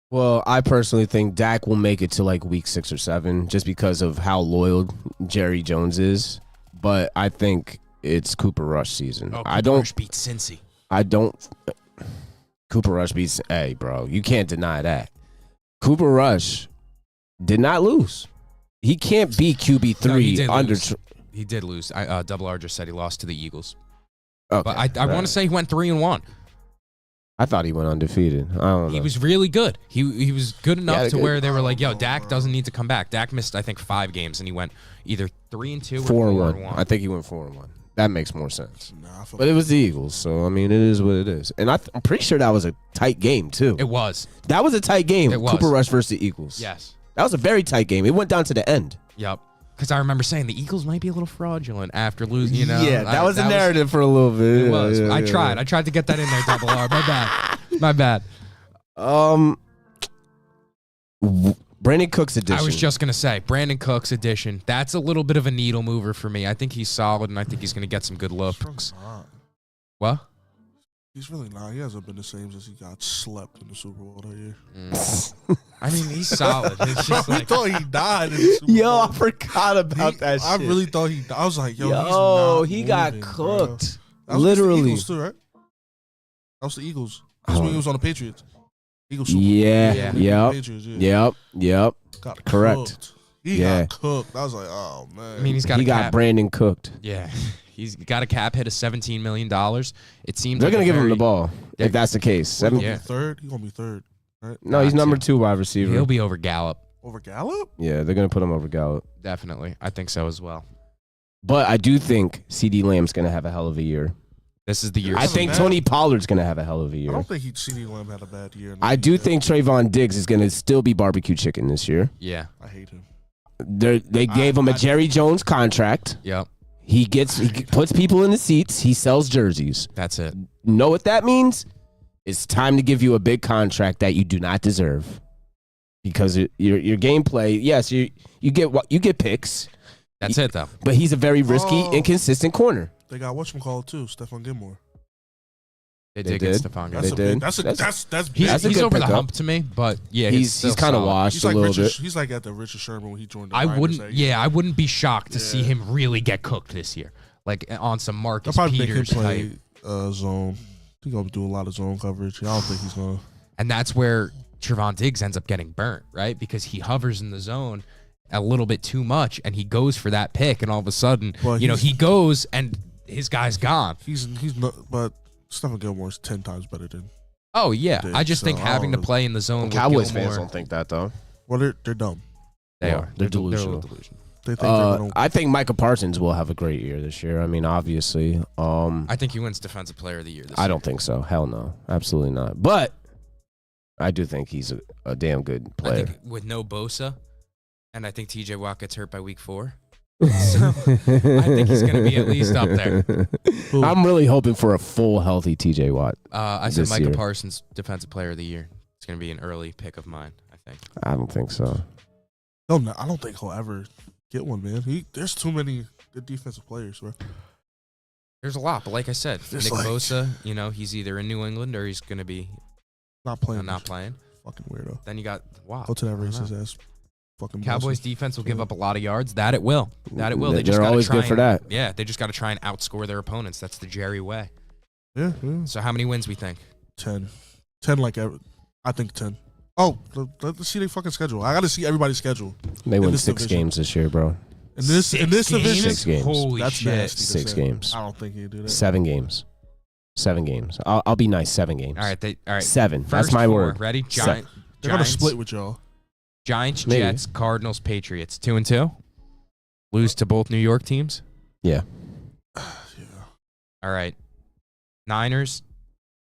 Well, I personally think Dak will make it to week 6 or 7 just because of how loyal Jerry Jones is. But I think it's Cooper Rush season. Oh, Cooper Rush beats Cincy. Cooper Rush beats. Hey, bro, you can't deny that. Cooper Rush did not lose. He can't be QB3 under. He did lose. Double R just said he lost to the Eagles. Okay, but I want to say he went 3-1. I thought he went undefeated. I don't know. He was really good. He was good enough to good. where they were like, yo, Dak doesn't need to come back. Dak missed, I think, 5 games, and he went either 3-2 or 4-1. I think he went 4-1. That makes more sense. Nah, But it was the Eagles, so I mean, it is what it is. And I'm pretty sure that was a tight game too. It was. That was a tight game. It was. Cooper Rush versus the Eagles. Yes. That was a very tight game. It went down to the end. Yep. Because I remember saying the Eagles might be a little fraudulent after losing, you know. Yeah, that was the narrative for a little bit. It was. Yeah, I yeah, tried. yeah. I tried to get that in there, Double R. My bad. My bad. Brandon Cooks edition. I was just going to say, Brandon Cooks edition. That's a little bit of a needle mover for me. I think he's solid, and I think he's going to get some good looks. What? He's really not. He hasn't been the same since he got slept in the Super Bowl that year. I mean, he's solid. It's just I like, thought he died in the Super Bowl. Yo, I forgot about that shit. I really thought he died. I was like, yo, he's Yo, not he got moving, cooked. Bro. That was Literally. the Eagles too, right? That was the Eagles. That's when he was on the Patriots. Eagles Super Bowl. Yeah. Yep. Patriots, yeah. Yep. Got Correct. cooked. He got cooked. I was like, oh, man. I mean, he got Brandon cooked. Yeah. He's got a cap hit of $17 million. It seems They're like gonna give him the ball if that's the case. He's going to Yeah. be third? He's going to be third, right? No, he's number 2 wide receiver. He'll be over Gallup. Over Gallup? Yeah, they're gonna put him over Gallup. Definitely. I think so as well. But I do think CD Lamb's gonna have a hell of a year. This is the year. I think bad. Tony Pollard's gonna have a hell of a I year. don't think CD Lamb had a bad year. I do think Trayvon Diggs is gonna still be barbecue chicken this year. Yeah. I hate him. They gave him a Jerry Jones contract. Yep. He puts people in the seats. He sells jerseys. That's it. Know what that means? It's time to give you a big contract that you do not deserve. Because your gameplay, yes, you get picks. That's it, though. But he's a very risky, inconsistent corner. They got whatchamacallit too, Stephon Gilmore. They They did get did. Stephon That's Gilmore. That's big. He's a good over the pickup. hump to me, but yeah, He's kind of washed He's a like little Richard. bit. He's like at the Richard Sherman when he joined the I Niners wouldn't. that year. Yeah, I wouldn't be shocked to see him really get cooked this year, like on some They'll Marcus probably make him Peters play type. zone. He's gonna do a lot of zone coverage. I don't think he's gonna. And that's where Trevon Diggs ends up getting burnt, right? Because he hovers in the zone a little bit too much, and he goes for that pick, and all of a sudden, Well, he goes and his guy's gone. He's not. But Stephon Gilmore's 10 times better than. Oh yeah, Diggs, I just think so having to I'll- play in the zone with Cowboys Gilmore, fans don't think that though. Well, they're dumb. they Well, are. they're a delusional. little delusional. They think they're gonna. I think Micah Parsons will have a great year this year. I mean, obviously. I think he wins Defensive Player of the Year this year. I don't think so. Hell no. Absolutely not. But I do think he's a damn good I player. think with no Bosa, and I think TJ Watt gets hurt by week 4. So I think he's going to be at least up there. I'm really hoping for a full, healthy TJ Watt. I said This Micah year. Parsons, Defensive Player of the Year. It's going to be an early pick of mine, I think. I don't think so. No, I don't think he'll ever get one, man. There's too many good defensive players, bro. There's a lot, but like I said, There's Nick like- Bosa, he's either in New England or he's going to be Not playing. not playing. Fucking weirdo. Then you got Watt. Go to that I don't know. racist ass fucking. Cowboys Boston. defense will give up a lot of yards. That it will. They just They're gotta always try good for and- that. Yeah, they just got to try and outscore their opponents. That's the Jerry way. Yeah. So how many wins we think? 10. 10 like every. I think 10. Oh, let's see their fucking schedule. I got to see everybody's schedule. They win this 6 division. games this year, bro. In this division, 6 games. Holy that's shit. nasty. to 6 say. games. I don't think he'd do that. 7 games. 7 games. I'll be nice. 7 games. All right. 7. First That's my 4. word. Ready? Seven. They're gonna Giants, split with y'all. Giants, Maybe. Jets, Cardinals, Patriots. 2-2. Lose to both New York teams. Yeah. Yeah. All right. Niners,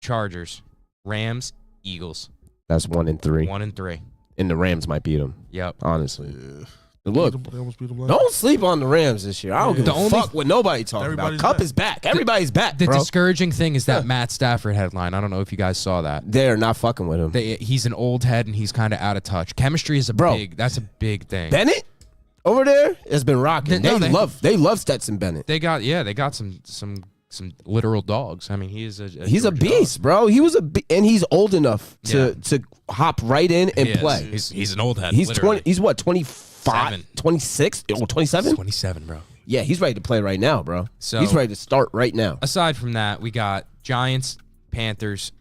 Chargers, Rams, Eagles. That's 1 and 3. 1-3. And the Rams might beat them, Yep. honestly. Yeah. Look, They almost beat them last. don't sleep on the Rams this year. I don't Yeah. give The a only- fuck what nobody talking about. Everybody's Cup back. is back. Everybody's back, The bro. discouraging thing is that Yeah. Matt Stafford headline. I don't know if you guys saw that. They're not fucking with him. He's an old head and he's kind of out of touch. Chemistry is that's a big thing. Bennett over there has been rocking. No, They love Stetson Bennett. They got some literal dogs. I mean, He's a Georgia dog. beast, bro. He was and he's old enough to hop right in and He is. play. He's an old head. He's literally. 20. He's what, 25, Seven. 26, 27? 27, bro. Yeah, he's ready to play right now, bro. So- He's ready to start right now. Aside from that, we got Giants, Panthers,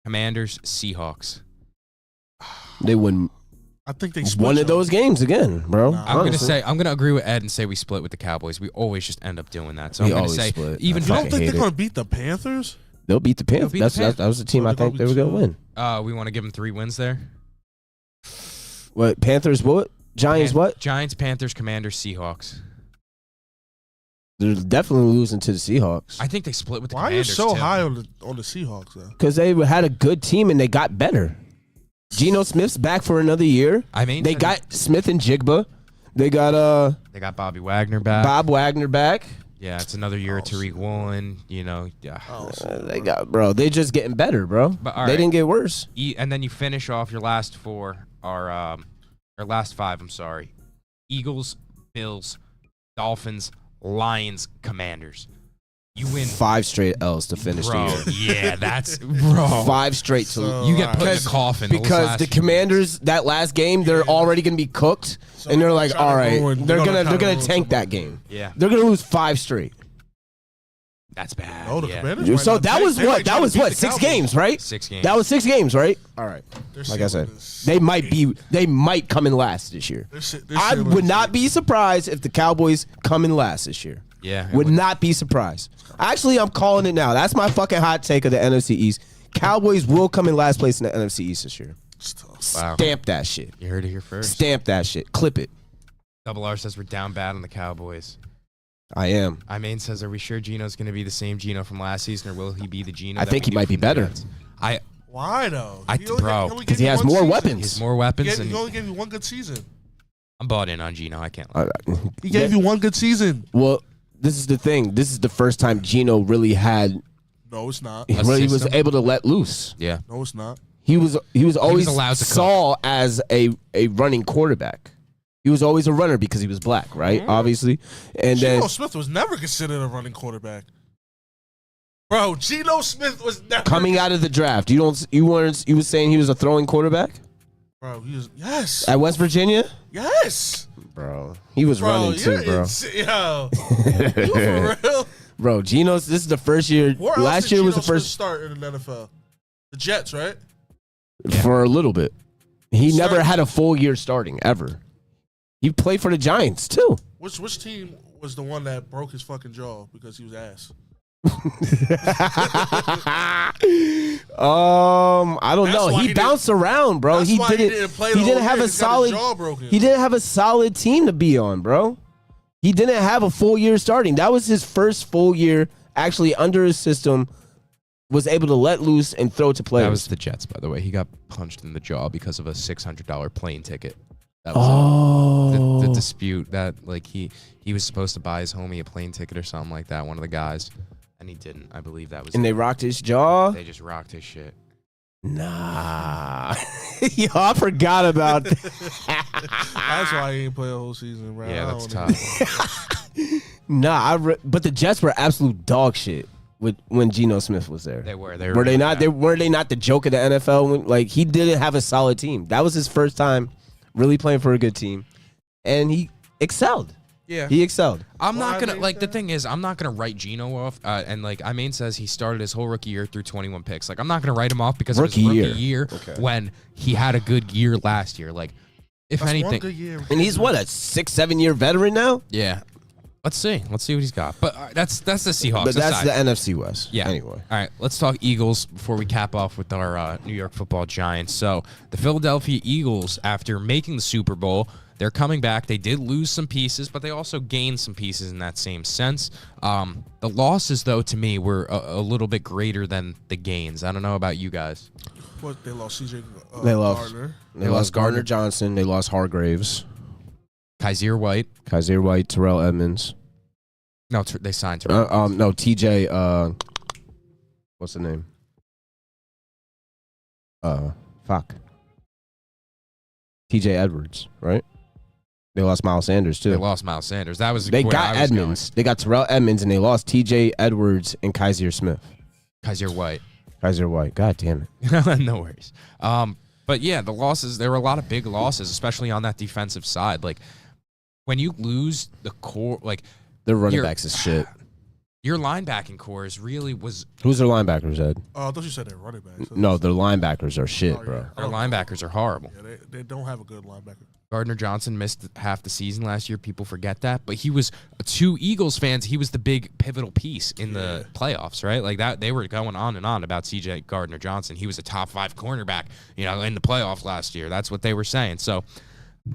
Commanders, Seahawks. They win I think they split one of y'all. those games again, bro. Nah. I'm gonna agree with Ed and say we split with the Cowboys. We always just end up doing that. So We I'm gonna always say split. even I You don't fucking think hate they're it. gonna beat the Panthers? They'll beat the Panthers. beat the Panthers. That was the team So I they're think they gonna were be going to win. We want to give them 3 wins there. What, Panthers what? Giants what? Giants, Panthers, Commanders, Seahawks. They're definitely losing to the Seahawks. I think they split with the Why are you Commanders so too. high on the Seahawks though? Because they had a good team and they got better. Geno Smith's back for another year. I mean, They got Smith and Jigba. They got they got Bobby Wagner back. Bob Wagner back. Yeah, it's another year of Tariq Woolen. You know, yeah. They got, bro. They just getting better, bro. But, all they right. didn't get worse. And then you finish off your last 4, or last 5. I'm sorry. Eagles, Bills, Dolphins, Lions, Commanders. You win 5 straight L's to finish bro, the year. yeah, that's bro. 5 straight. So, You get put in the Because- coffin those Because last the few Commanders, that last game, they're already gonna be cooked, So and they're they're like, trying all to right, ruin- they're they're gonna gonna tank ruin that somebody. game. weeks. Yeah, They're gonna lose 5 straight. that's bad. No, the yeah. Commanders might So not that tank. was They might what? try That to was beat what? the 6 Cowboys. games, right? 6 games. That was 6 games, right? All right. Their Like I said, ceiling is- they might come in last this year. their I ceiling would is- not be surprised if the Cowboys come in last this year. Yeah, it Would not be surprised. Actually, I'm calling it now. That's my fucking hot take of the NFC East. Cowboys will come in last place in the NFC East this year. It's tough. Wow. Stamp that shit. You heard it here first. Stamp that shit. Clip it. Double R says we're down bad on the Cowboys. I am. Imain says, are we sure Geno's going to be the same Geno from last season, or will he be the Geno? I that think we he knew might be from the better. Jets? Why though? Bro, because he has more weapons. He's more weapons, He and only gave you one good season. I'm bought in on Geno. I can't lie. He gave you one good season. Well, this is the thing. This is the first time Geno really had. No, it's not. A Really was system? able to let loose. Yeah. No, it's not. He was always allowed to saw as a running quarterback. He was always a runner because he was black, right? Obviously, and Geno then Smith was never considered a running quarterback. Bro, Geno Smith was never coming out of the draft, you were saying he was a throwing quarterback Bro, he was yes. at West Virginia, Yes. bro. He was running too, you're bro. Yo. You for real? Bro, Geno's. This is the first year. Where else Last did year was the Geno Smith first start in the NFL. The Jets, right? for a little bit. He Started- never had a full year starting ever. He played for the Giants too. Which team was the one that broke his fucking jaw because he was ass? I don't That's know. why He he bounced around, bro. That's He why he didn't. didn't play He the didn't whole have year. a He's got his solid. jaw broken. He didn't have a solid team to be on, bro. He didn't have a full year starting. That was his first full year actually under his system. Was able to let loose and throw to players. That was the Jets, by the way. He got punched in the jaw because of a $600 plane ticket. That was the dispute that like he was supposed to buy his homie a plane ticket or something like that. One of the guys, and he didn't. I believe that was. And they rocked his jaw. They just rocked his shit. Nah, yo, I forgot about that. That's why he didn't play a whole season, bro. Yeah, I that's don't tough. Nah, but the Jets were absolute dog shit when Geno Smith was there. They were. Were they not? Were they not the joke of the NFL? Like he didn't have a solid team. That was his first time really playing for a good team, and he excelled. Yeah. He excelled. I'm Well, not I gonna think like the that- thing is I'm not gonna write Geno off. And like Imain says, he started his whole rookie year through 21 picks. Like I'm not gonna write him off because of his Rookie rookie year when he had a good year last year. Like if That's one anything, good year. And he's what, a 6-7 year veteran now? yeah. Let's see what he's got. But that's the Seahawks. But that's aside. the NFC West. Yeah. Anyway. All right, let's talk Eagles before we cap off with our New York Football Giants. So the Philadelphia Eagles, after making the Super Bowl, they're coming back. They did lose some pieces, but they also gained some pieces in that same sense. The losses, though, to me, were a little bit greater than the gains. I don't know about you guys. What, they lost CJ They lost. Gardner. They lost Gardner Johnson. They lost Hargraves. Kaiser White. Kaiser White, Terrell Edmonds. No, they signed Terrell. No, TJ. What's the name? Fuck. TJ Edwards, right? They lost Miles Sanders too. They lost Miles Sanders. That was They where got I was Edmonds. They got Terrell Edmonds, and they lost TJ Edwards and Kaiser Smith. going. Kaiser White. Kaiser White. God damn it. No worries. But yeah, the losses, there were a lot of big losses, especially on that defensive side. Like when you lose the core, like Their running Your- backs is shit. your linebacking core is really was Who's their linebackers, Ed? Oh, I thought you said they're running backs. No, their linebackers are shit, bro. their linebackers are horrible. Yeah, they don't have a good linebacker. Gardner Johnson missed half the season last year. People forget that. But he was, to Eagles fans, he was the big pivotal piece in the playoffs, right? Like that, they were going on and on about CJ Gardner Johnson. He was a top 5 cornerback, in the playoffs last year. That's what they were saying. So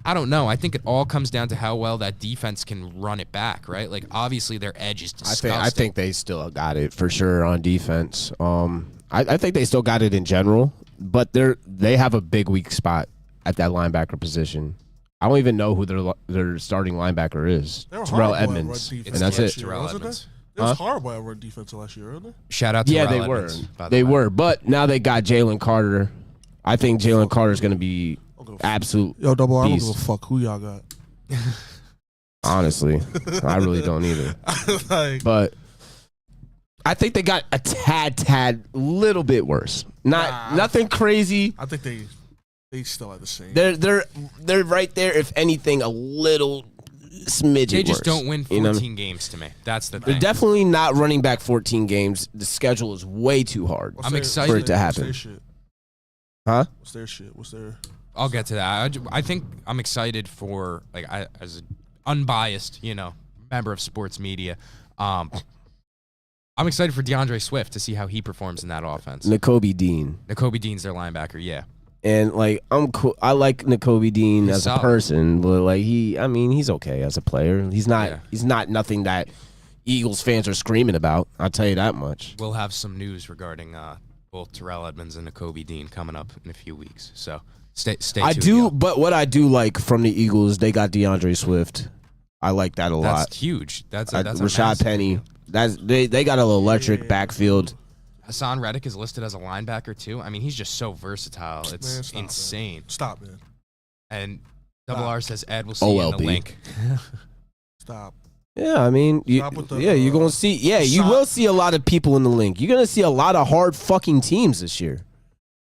I don't know. I think it all comes down to how well that defense can run it back, right? Like obviously their edge is disgusting. I think they still got it for sure on defense. I think they still got it in general, but they have a big weak spot at that linebacker position. I don't even know who their starting linebacker is. Terrell Edmonds, and that's it. Terrell Edmonds. It was horrible at run defense last year, wasn't it? Shout out to Terrell Edmonds. They were, but now they got Jalen Carter. I think Jalen Carter is going to be absolute. Yo, double R, I don't beast. give a fuck who y'all got. Honestly, I really don't either. But I think they got a tad, little bit worse. Nothing crazy. I think they still are the same. They're right there. If anything, a little smidge. They just don't win 14 games to me. That's the thing. They're definitely not running back 14 games. The schedule is way too hard. I'm excited for it to happen. What's their shit? Huh? What's their shit? What's their? I'll get to that. I think I'm excited for as an unbiased, member of sports media. I'm excited for DeAndre Swift to see how he performs in that offense. Nakobe Dean. Nakobe Dean's their linebacker, yeah. And I'm cool. I like Nakobe Dean He's as solid. a person, but he's okay as a player. He's not nothing that Eagles fans are screaming about. I'll tell you that much. We'll have some news regarding both Terrell Edmonds and Nakobe Dean coming up in a few weeks. So stay tuned. But what I do like from the Eagles, they got DeAndre Swift. I like that a lot. That's huge. That's Rashad Penny. They got an electric backfield. Hassan Reddick is listed as a linebacker too. I mean, he's just so versatile. It's insane. Man. Stop, man. And Double R says Ed will see you in the link. Stop. Yeah, I mean, you're gonna see. Yeah, you will see a lot of people in the link. You're gonna see a lot of hard fucking teams this year.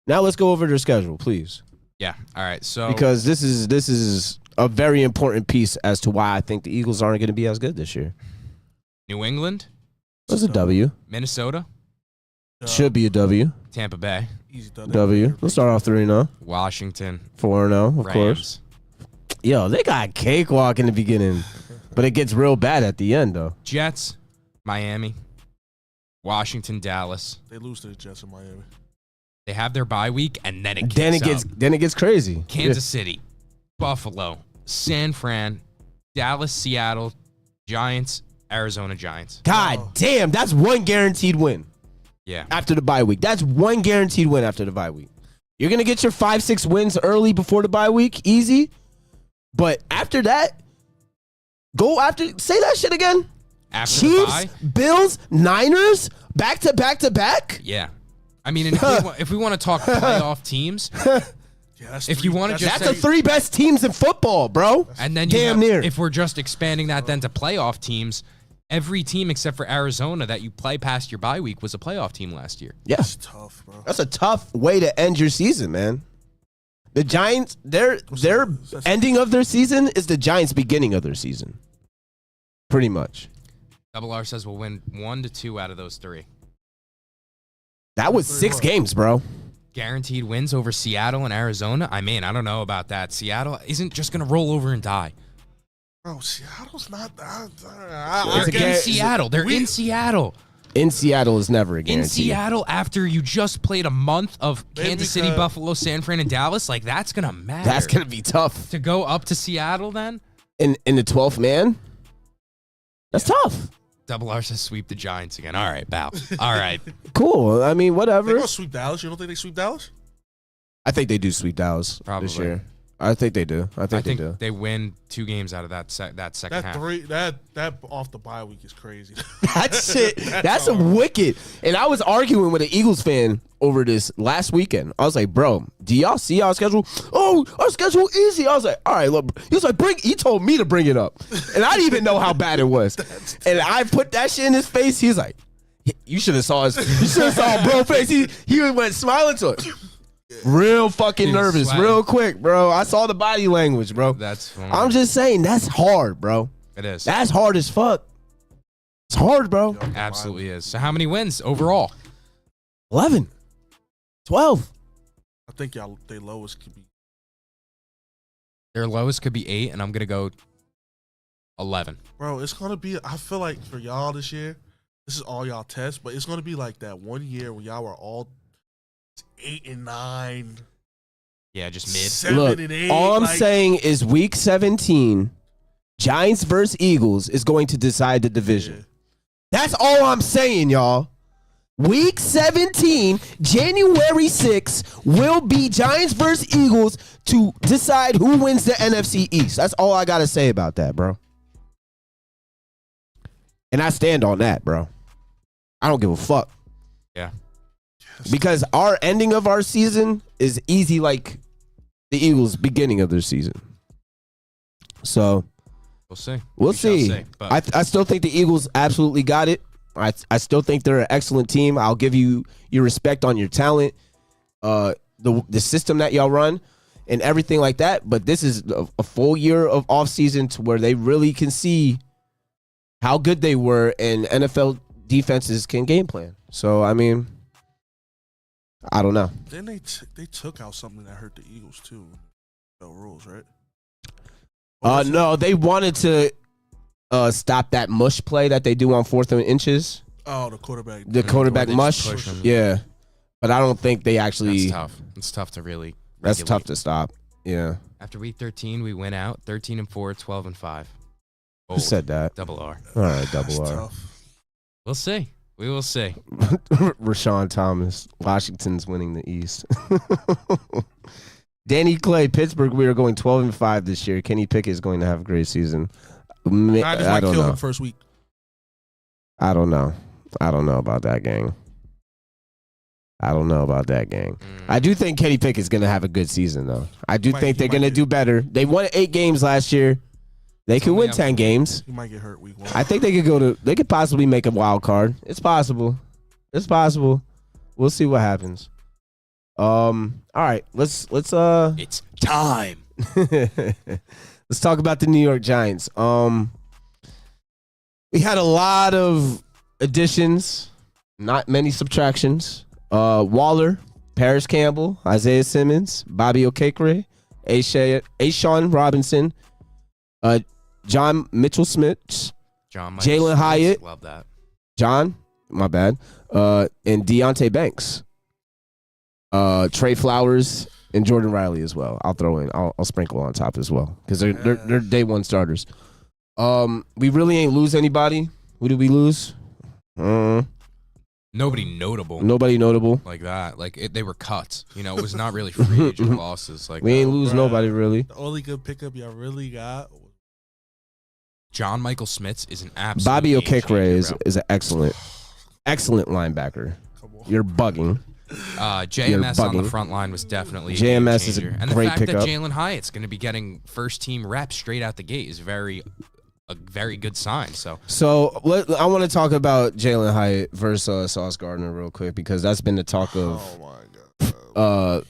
Now let's go over their schedule, please. Yeah. All right. So because this is a very important piece as to why I think the Eagles aren't going to be as good this year. New England. That's a W. Minnesota. Should be a W. Tampa Bay. Easy W. Let's start off 3-0. Washington. 4-0, of Rams. course. Yo, they got cakewalk in the beginning, but it gets real bad at the end, though. Jets. Miami. Washington. Dallas. They lose to the Jets in Miami. They have their bye week, and then it gets crazy. Kansas City, Buffalo, San Fran, Dallas, Seattle, Giants, Arizona Giants. God damn, that's one guaranteed win. Yeah. After the bye week. That's one guaranteed win after the bye week. You're going to get your 5-6 wins early before the bye week. Easy. But after that, say that shit again. After Chiefs, the bye? Bills, Niners, back to back to back. Yeah. I mean, and if we want to talk playoff teams, if you want to just that's the 3 best teams in football, bro. And then near. If we're just expanding that then to playoff teams, every team except for Arizona that you play past your bye week was a playoff team last year. Yeah. That's tough, bro. That's a tough way to end your season, man. The Giants, their ending of their season is the Giants' beginning of their season. Pretty much. Double R says we'll win 1 to 2 out of those 3. That was 6 games, bro. Guaranteed wins over Seattle and Arizona? I mean, I don't know about that. Seattle isn't just going to roll over and die. Bro, Seattle's not that. They're in Seattle. They're in Seattle. In Seattle is never a guarantee. In Seattle, after you just played a month of Kansas City, Buffalo, San Fran, and Dallas, like that's going to matter. That's going to be tough. To go up to Seattle then? In the 12th man? That's tough. Double R says sweep the Giants again. All right, bow. All right. Cool. I mean, whatever. They're going to sweep Dallas. You don't think they sweep Dallas? I think they do sweep Dallas this year. I think they do. I think they do. They win 2 games out of that second half. That off the bye week is crazy. That's shit. That's wicked. And I was arguing with an Eagles fan over this last weekend. I was like, bro, do y'all see our schedule? Oh, our schedule easy. I was like, all right, look. He was like, he told me to bring it up. And I didn't even know how bad it was. And I put that shit in his face. He's like, you should have saw bro face. He went smiling to it. Real fucking nervous, sweating. Real quick, bro. I saw the body language, bro. That's funny. I'm just saying, that's hard, bro. It is. That's hard as fuck. It's hard, bro. Absolutely is. So how many wins overall? 11. 12. I think they lowest could be Their lowest could be 8, and I'm gonna go 11. Bro, it's gonna be. I feel like for y'all this year, this is all y'all test, but it's gonna be like that one year when y'all were all 8 and 9. Yeah, just mid. 7 Look, and 8. all I'm saying is week 17, Giants versus Eagles is going to decide the division. Yeah. That's all I'm saying, y'all. Week 17, January 6th, will be Giants versus Eagles to decide who wins the NFC East. That's all I got to say about that, bro. And I stand on that, bro. I don't give a fuck. Yeah. Because our ending of our season is easy like the Eagles' beginning of their season. So We'll see. we'll We shall see. but I still think the Eagles absolutely got it. I still think they're an excellent team. I'll give you your respect on your talent, the system that y'all run, and everything like that. But this is a full year of offseason to where they really can see how good they were, and NFL defenses can game plan. So, I mean, I don't know. Then they took out something that hurt the Eagles too. No rules, right? No, they wanted to stop that mush play that they do on 4th and inches. Oh, the quarterback. The quarterback They just mush. push 'em. Yeah. But I don't think they actually. That's tough. It's tough to really. That's regulate. tough to stop. Yeah. After week 13, we went out 13-4, 12-5. Who said that? Double R. All right, That's double R. tough. We'll see. We will see. Rashawn Thomas. Washington's winning the East. Danny Clay, Pittsburgh. We are going 12-5 this year. Kenny Pickett is going to have a great season. I just might don't kill know. him first week. I don't know. I don't know about that, gang. I don't know about that, gang. I do think Kenny Pickett's going to have a good season, though. I do think they're going to do better. They won 8 games last year. They could win 10 games. He might get hurt week 1. I think they could possibly make a wild card. It's possible. It's possible. We'll see what happens. All right, let's It's time. let's talk about the New York Giants. We had a lot of additions, not many subtractions. Waller, Paris Campbell, Isaiah Simmons, Bobby Okekere, Ashawn Robinson, John Mitchell-Smith, John Jalen Hyatt. Love that. John, my bad, and Deontay Banks, Trey Flowers, and Jordan Riley as well. I'll throw in. I'll sprinkle on top as well because they're day one starters. We really ain't lose anybody. Who did we lose? Nobody notable. Nobody notable. Like that. Like they were cut. You know, it was not really free agent losses. Like We ain't that. lose Bruh. nobody really. The only good pickup y'all really got. John Michael Smits is an absolute Bobby game Okekere changer, is an excellent linebacker. Come on. You're bugging. JMS on the front line was definitely a JMS is a game changer. And the great fact pickup. that Jalen Hyatt's going to be getting first team reps straight out the gate is a very good sign. So I want to talk about Jalen Hyatt versus Sauce Gardner real quick because that's been the talk of. Oh my god.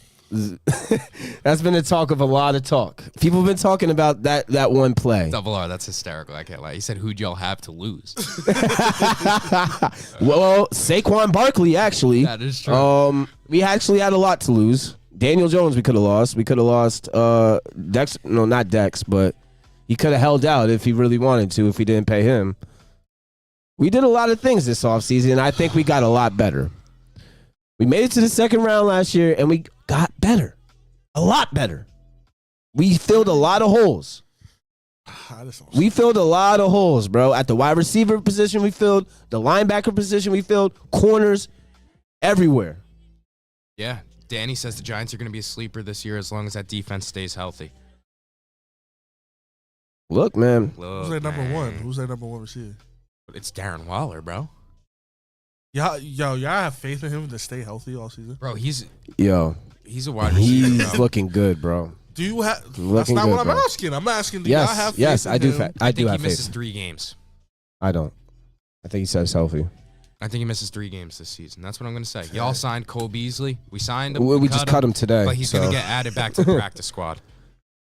That's been the talk of a lot of talk. People have been talking about that one play. Double R, that's hysterical. I can't lie. He said, "Who'd y'all have to lose?" Well, Saquon Barkley actually. That is true. We actually had a lot to lose. Daniel Jones, we could have lost. We could have lost Dex. No, not Dex, but he could have held out if he really wanted to. If we didn't pay him, we did a lot of things this offseason. I think we got a lot better. We made it to the second round last year, and we got better, a lot better. We filled a lot of holes. We filled a lot of holes, bro. At the wide receiver position, we filled the linebacker position. We filled corners everywhere. Yeah, Danny says the Giants are going to be a sleeper this year as long as that defense stays healthy. Look, man. Who's their number one? Who's their number one receiver? It's Darren Waller, bro. Y'all have faith in him to stay healthy all season? Bro, he's Yo, a wide receiver. he's bro. looking good, bro. Do you have? That's Looking not good, what I'm bro. asking. I'm asking. Do y'all have faith Yes, in I do. him? I do think have he misses faith. 3 games. I don't. I think he says healthy. I think he misses 3 games this season. That's what I'm going to say. Y'all signed Cole Beasley. We signed him. We just cut him today. But he's going to get added back to the practice squad.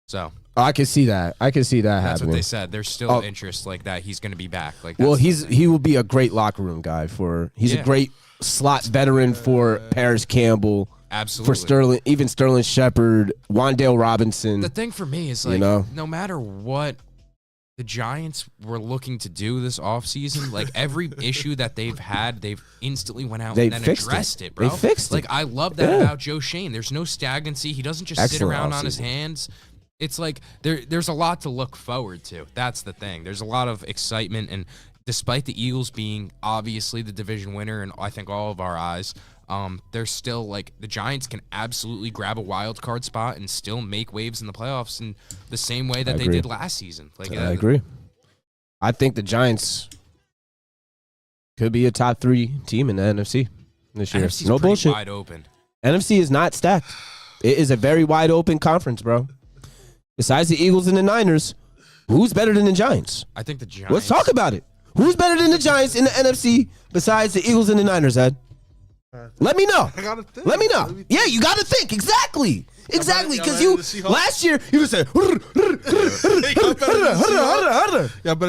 So I can see that. I can see that that's happening. what they said. There's still interest like that. He's going to be back. Like Well, that's- he will be a great locker room guy for. He's Yeah. a great slot veteran for Paris Campbell Absolutely. For Sterling Shepard, Wan'Dale Robinson. The thing for me is, like, no matter what the Giants were looking to do this offseason, like, every issue that they've had, they've instantly went out and then addressed it, bro. They fixed it. Like, I love that about Joe Shane. There's no stagnancy. He doesn't just sit around on his hands. It's like there's a lot to look forward to. That's the thing. There's a lot of excitement, and despite the Eagles being obviously the division winner and I think all of our eyes, there's still, like, the Giants can absolutely grab a wild card spot and still make waves in the playoffs in the same way that they did last season. Like, I agree. I think the Giants could be a top 3 team in the NFC this year. NFC's no bullshit. Wide open. NFC is not stacked. It is a very wide open conference, bro. Besides the Eagles and the Niners, who's better than the Giants? I think the Giants. Let's talk about it. Who's better than the Giants in the NFC besides the Eagles and the Niners, Ed? Let me know. I gotta think. Let me know. Yeah, you got to think. Exactly. Because you last year you would say y'all better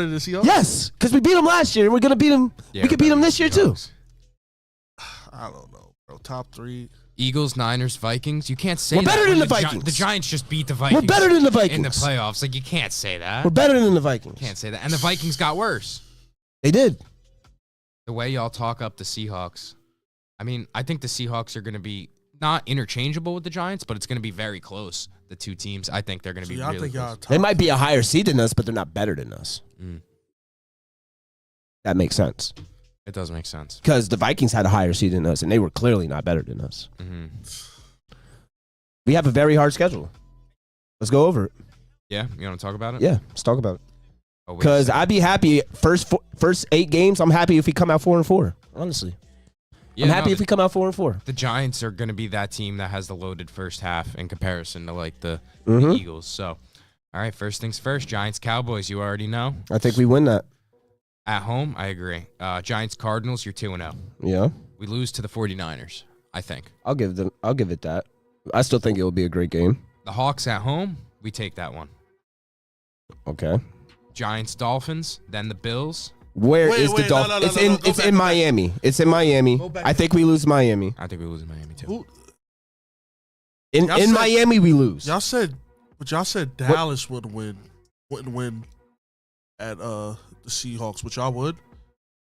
than the Seahawks? yes, because we beat them last year and we're gonna beat them. Yeah, we could beat them this year too. I don't know, bro. Top 3. Eagles, Niners, Vikings. You can't say We're that better when than the Vikings. The Giants just beat the Vikings. We're better than the Vikings in the playoffs. Like, you can't say that. We're better than the Vikings. Can't say that. And the Vikings got worse. They did. The way y'all talk up the Seahawks. I mean, I think the Seahawks are going to be not interchangeable with the Giants, but it's going to be very close. The two teams, I think they're going to be really close. They might be a higher seed than us, but they're not better than us. That makes sense. It does make sense. Because the Vikings had a higher seed than us, and they were clearly not better than us. We have a very hard schedule. Let's go over it. Yeah? You want to talk about it? Yeah, let's talk about it. Oh, Because I'd be happy first 8 games. I'm happy if we come out 4-4. Honestly, I'm happy if we come out 4-4. The Giants are going to be that team that has the loaded first half in comparison to, like, the Eagles. So, all right, first things first. Giants, Cowboys. You already know. I think we win that. At home, I agree. Giants, Cardinals. You're 2-0. Yeah, we lose to the 49ers. I think. I'll give it that. I still think it will be a great game. The Hawks at home. We take that one. Okay. Giants, Dolphins. Then the Bills. Where is the Dolphins? It's in Miami. It's in Miami. I think we lose Miami. I think we lose Miami too. In Miami, we lose. Y'all said Dallas wouldn't win at the Seahawks, which y'all would.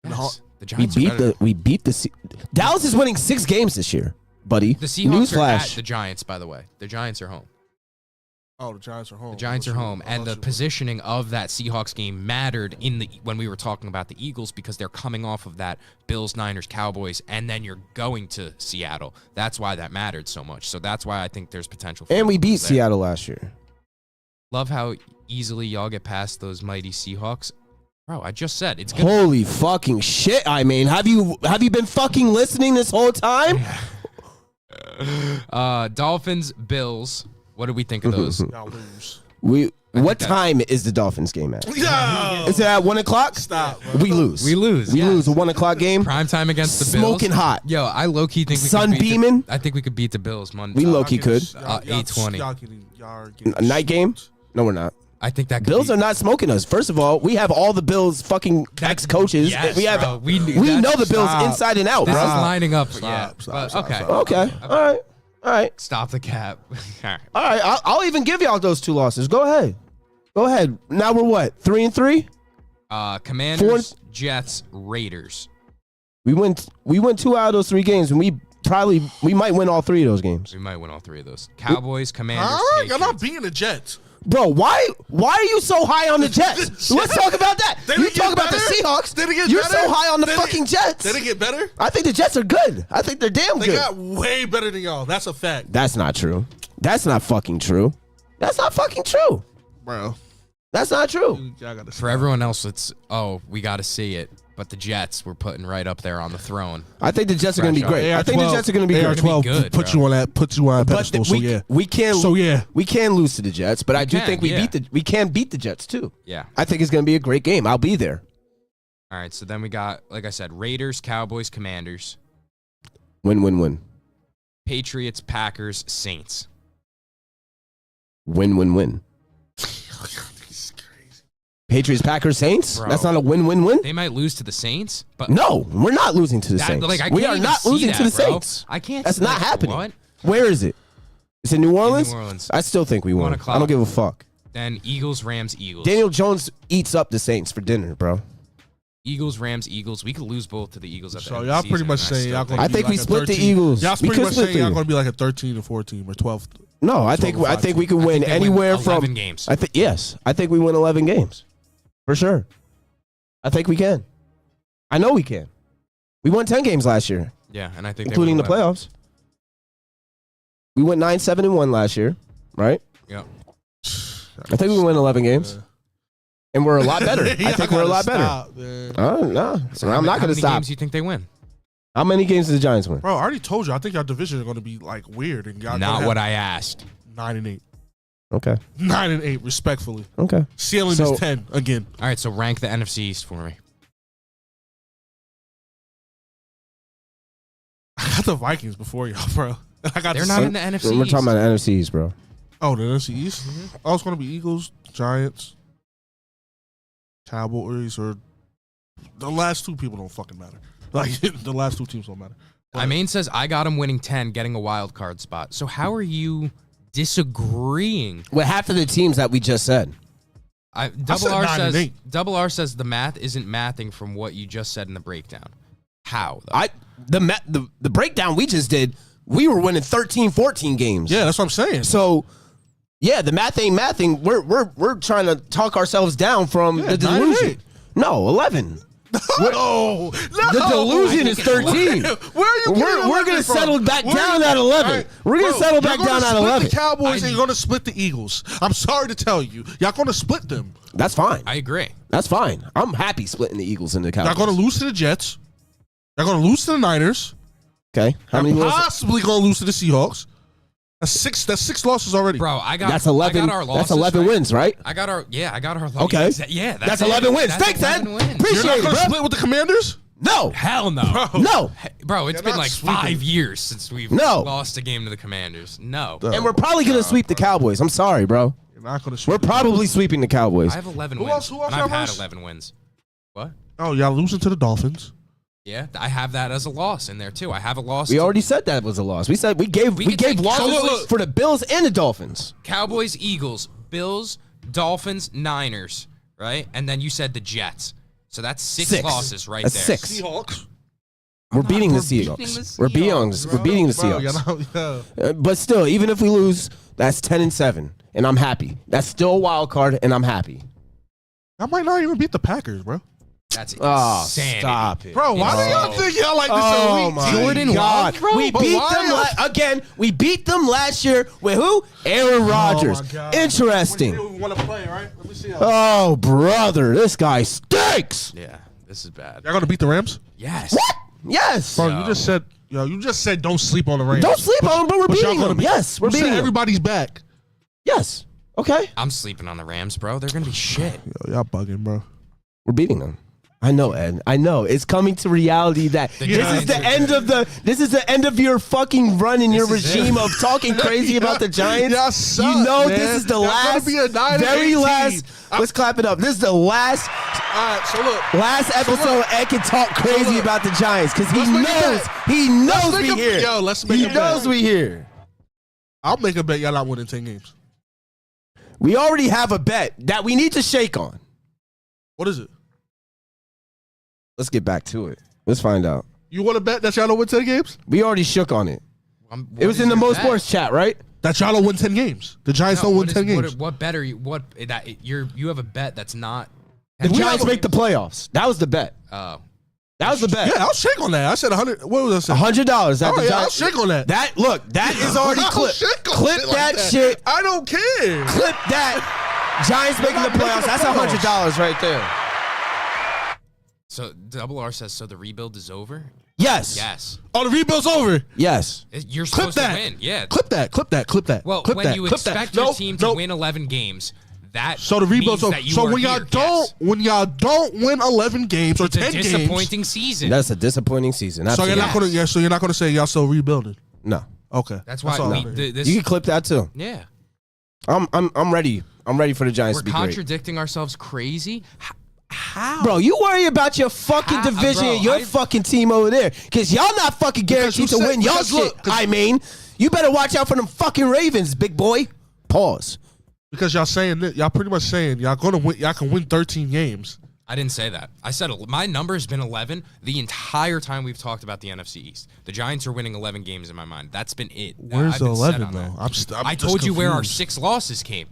Yes. The Giants we beat the Dallas is winning 6 games this year, buddy. The Seahawks are at the Giants, by the way. The Giants are home. Oh, the Giants are home. The Giants are home, and the positioning of that Seahawks game mattered when we were talking about the Eagles because they're coming off of that Bills, Niners, Cowboys, and then you're going to Seattle. That's why that mattered so much. So that's why I think there's potential. And we beat Seattle last year. Love how easily y'all get past those mighty Seahawks. Bro, I just said it's good. Holy fucking shit! I mean, have you been fucking listening this whole time? Dolphins, Bills. What do we think of those? Y'all lose. What time is the Dolphins game at? No. Is it at 1 o'clock? Stop. Bro. We lose. We lose. We lose a 1 o'clock game. Prime time against the Bills. Smoking hot. Yo, I low key think we sun could beat beaming. I think we could beat the Bills Monday. We low key could. 8:20. A night game? No, we're not. I think that Bills are not smoking us. First of all, we have all the Bills fucking ex-coaches. Yes, we have. bro. We know the Bills inside and out, this bro. is lining up. Stop. Okay. Okay. All right. Stop the cap. All right. I'll even give y'all those 2 losses. Go ahead. Now we're what? 3-3. Commanders, Jets, Raiders. We went 2 out of those 3 games, and we might win all 3 of those games. We might win all 3 of those. Cowboys, Commanders, Y'all not beating the Jets. Bro, why are you so high on the Jets? Let's talk about that. You talk about the Seahawks. You're so high on the fucking Jets. Did it get better? I think the Jets are good. I think they're damn good. They got way better than y'all. That's a fact. That's not true. That's not fucking true. Bro. That's not true. For everyone else, it's, we got to see it. But the Jets we're putting right up there on the throne. I think the Jets are going to be great. I think the Jets are going to be great. AR-12 put you on that pedestal. So yeah. We can lose to the Jets, but I do think we can beat the Jets too. Yeah. I think it's going to be a great game. I'll be there. All right, so then we got, like I said, Raiders, Cowboys, Commanders. Win. Patriots, Packers, Saints. Win. Patriots, Packers, Saints? Bro. That's not a win. They might lose to the Saints, but no, we're not losing to the Saints. We are not losing to the Saints. I can't. That's not happening. What? Where is it? It's in New Orleans? New Orleans. I still think we won. 1 o'clock. I don't give a fuck. Then Eagles, Rams, Eagles. Daniel Jones eats up the Saints for dinner, bro. Eagles, Rams, Eagles. We could lose both to the Eagles at the So end of y'all the pretty season, much and saying still y'all think- gonna I think be we like a split the 13 Eagles. Y'all We pretty could much split saying the y'all Eagles. gonna be like a 13 or 14 or 12. No, I think 12 we can I win think they win anywhere from 11 games. Yes, I think we win 11 games for sure. I think we can. I know we can. We won 10 games last year, Yeah, and I think including the they win 11. playoffs. We went 9-7-1 last year, right? Yeah. I think we win 11 games, and we're a lot better. Y'all I think we're a lot better. stop, man. No, So I'm not how going to many stop. games do you think they win? How many games did the Giants win? Bro, I already told you. I think our division is going to be like weird, and y'all Not what I asked. 9-8, Okay. 9-8, respectfully. Okay. Ceiling So- is 10 again. All right, so rank the NFC East for me. I got the Vikings before y'all, bro. I got They're the not Sun- in the NFC We're East. talking about the NFCs, bro. Oh, the NFC East. Oh, it's going to be Eagles, Giants, Cowboys, or the last two people don't fucking matter. Like the last two teams don't matter. I mean, says I got him winning 10, getting a wild card spot. So how are you disagreeing? With half of the teams that we just said. Double said R 9 and says 8. Double R says the math isn't mathing from what you just said in the breakdown. How? Though? The breakdown we just did, we were winning 13, 14 games. Yeah, that's what I'm saying. So, yeah, the math ain't mathing. We're trying to talk ourselves down from Yeah, the 9 and delusion. 8. No, 11. No, The delusion is 13. Where are you? We're going to settle back down at 11. Right, We're going to bro, settle back you're gonna down at split 11. The Cowboys and you're going to split the Eagles. I'm sorry to tell you, y'all going to split them. That's fine. I agree. That's fine. I'm happy splitting the Eagles and the Cowboys. Y'all going to lose to the Jets. Y'all going to lose to the Niners. Okay. How many Y'all losses? possibly going to lose to the Seahawks. That's six losses already. Bro, I got That's 11. I got our losses, That's 11 right? wins, right? I got our losses. Okay. Yeah, That's it. 11 wins. That's Thanks, 11 Ed. wins. Appreciate You're not it, going to bro. split with the Commanders? No. Hell no. No. Bro, it's You're been not like sweeping. 5 years since we've No. lost a game to the Commanders. No. And we're probably going to sweep the Cowboys. I'm sorry, bro. You're not going to. We're probably sweeping the Cowboys. I have 11 Who wins. else- who else and I've y'all had verse? 11 wins. What? Oh, y'all losing to the Dolphins. Yeah, I have that as a loss in there too. I have a loss. We to already said that was a loss. We said we gave could take- losses So look. for the Bills and the Dolphins. Cowboys, Eagles, Bills, Dolphins, Niners, right? And then you said the Jets. So that's six losses right That's there. 6. Seahawks. We're beating the beating the Seahawks. We're beating Seahawks, we're beating the Bro, Seahawks. yeah. But still, even if we lose, that's 10-7, and I'm happy. That's still a wild card, and I'm happy. I might not even beat the Packers, bro. That's Oh, insanity. stop it, Bro, why do y'all think y'all like this? Oh elite my team? Jordan God! Love, bro? We But beat why them y'all- again. We beat them last year with who? Aaron Rodgers. Oh my God. Interesting. We want to play, right? Let me see. Y'all Oh, brother, this guy stinks. Yeah, this is bad. gonna beat the Rams? Yes. What? Yes. Bro, No. you just said don't sleep on the Rams. Don't sleep on them, but we're But y'all beating gonna them. be- Yes, we're You said beating them. everybody's back. Yes. Okay. I'm sleeping on the Rams, bro. They're gonna be shit. Yo, y'all bugging, bro. We're beating them. I know, Ed. I know. It's coming to reality that The this is Giants the are end good. of this is the end of your fucking run in your This is regime it. of talking crazy about the Giants. Y'all suck, you know man. this is the Y'all gonna last, be a 9-8 very team. last. Let's clap it up. This is the last All right, so look. episode Ed can talk crazy look. about the Giants because he Let's make a knows bet. he knows Let's we make a- here. yo, let's make he a bet. knows we here. I'll make a bet y'all not winning 10 games. We already have a bet that we need to shake on. What is it? Let's get back to it. Let's find out. You want to bet that y'all don't win 10 games? We already shook on it. What It was is in the your Most bet? Sports chat, right? That y'all don't win 10 games. The Giants No, don't win what 10 is- games. What better? You have a bet that's not. The We Giants have a- make the playoffs. That was the bet. Oh, That was the bet. Yeah, I'll shake on that. I said 100. What was I saying? $100 at Oh, the yeah, Giants. I'll shake on that. That look, that is already I'll clipped. shake on Clip shit like that shit. I don't care. Clip that. Giants making the not making playoffs. the That's playoffs. $100 right there. so Double R says so. The rebuild is over. Yes. Yes, Oh, the rebuild's over. Yes. you're Clip supposed that. to win. Yeah. Clip that. Clip that. Clip that. Well, clip when that. you clip that. expect your Nope, team to nope. win 11 games, that So the rebuild's means over. that you So are when y'all here. don't, Yes. when y'all don't win 11 games or It's a 10 games, disappointing season. That's a disappointing season. so Absolutely. you're not gonna. Yeah, so you're not gonna say y'all still rebuilding. No. Okay, That's why all we, I wanna hear. this. You can clip that too. Yeah, I'm ready. I'm ready for the Giants we're to be great. contradicting ourselves crazy. How? Bro, you worry about your fucking division and your fucking team over there. Because y'all not fucking guaranteed to win y'all shit. I mean, you better watch out for them fucking Ravens, big boy. Pause. Because y'all saying that, y'all pretty much saying y'all gonna win. Y'all can win 13 games. I didn't say that. I said my number has been 11 the entire time we've talked about the NFC East. The Giants are winning 11 games in my mind. That's been it. Where's the 11 though? I told you where our 6 losses came.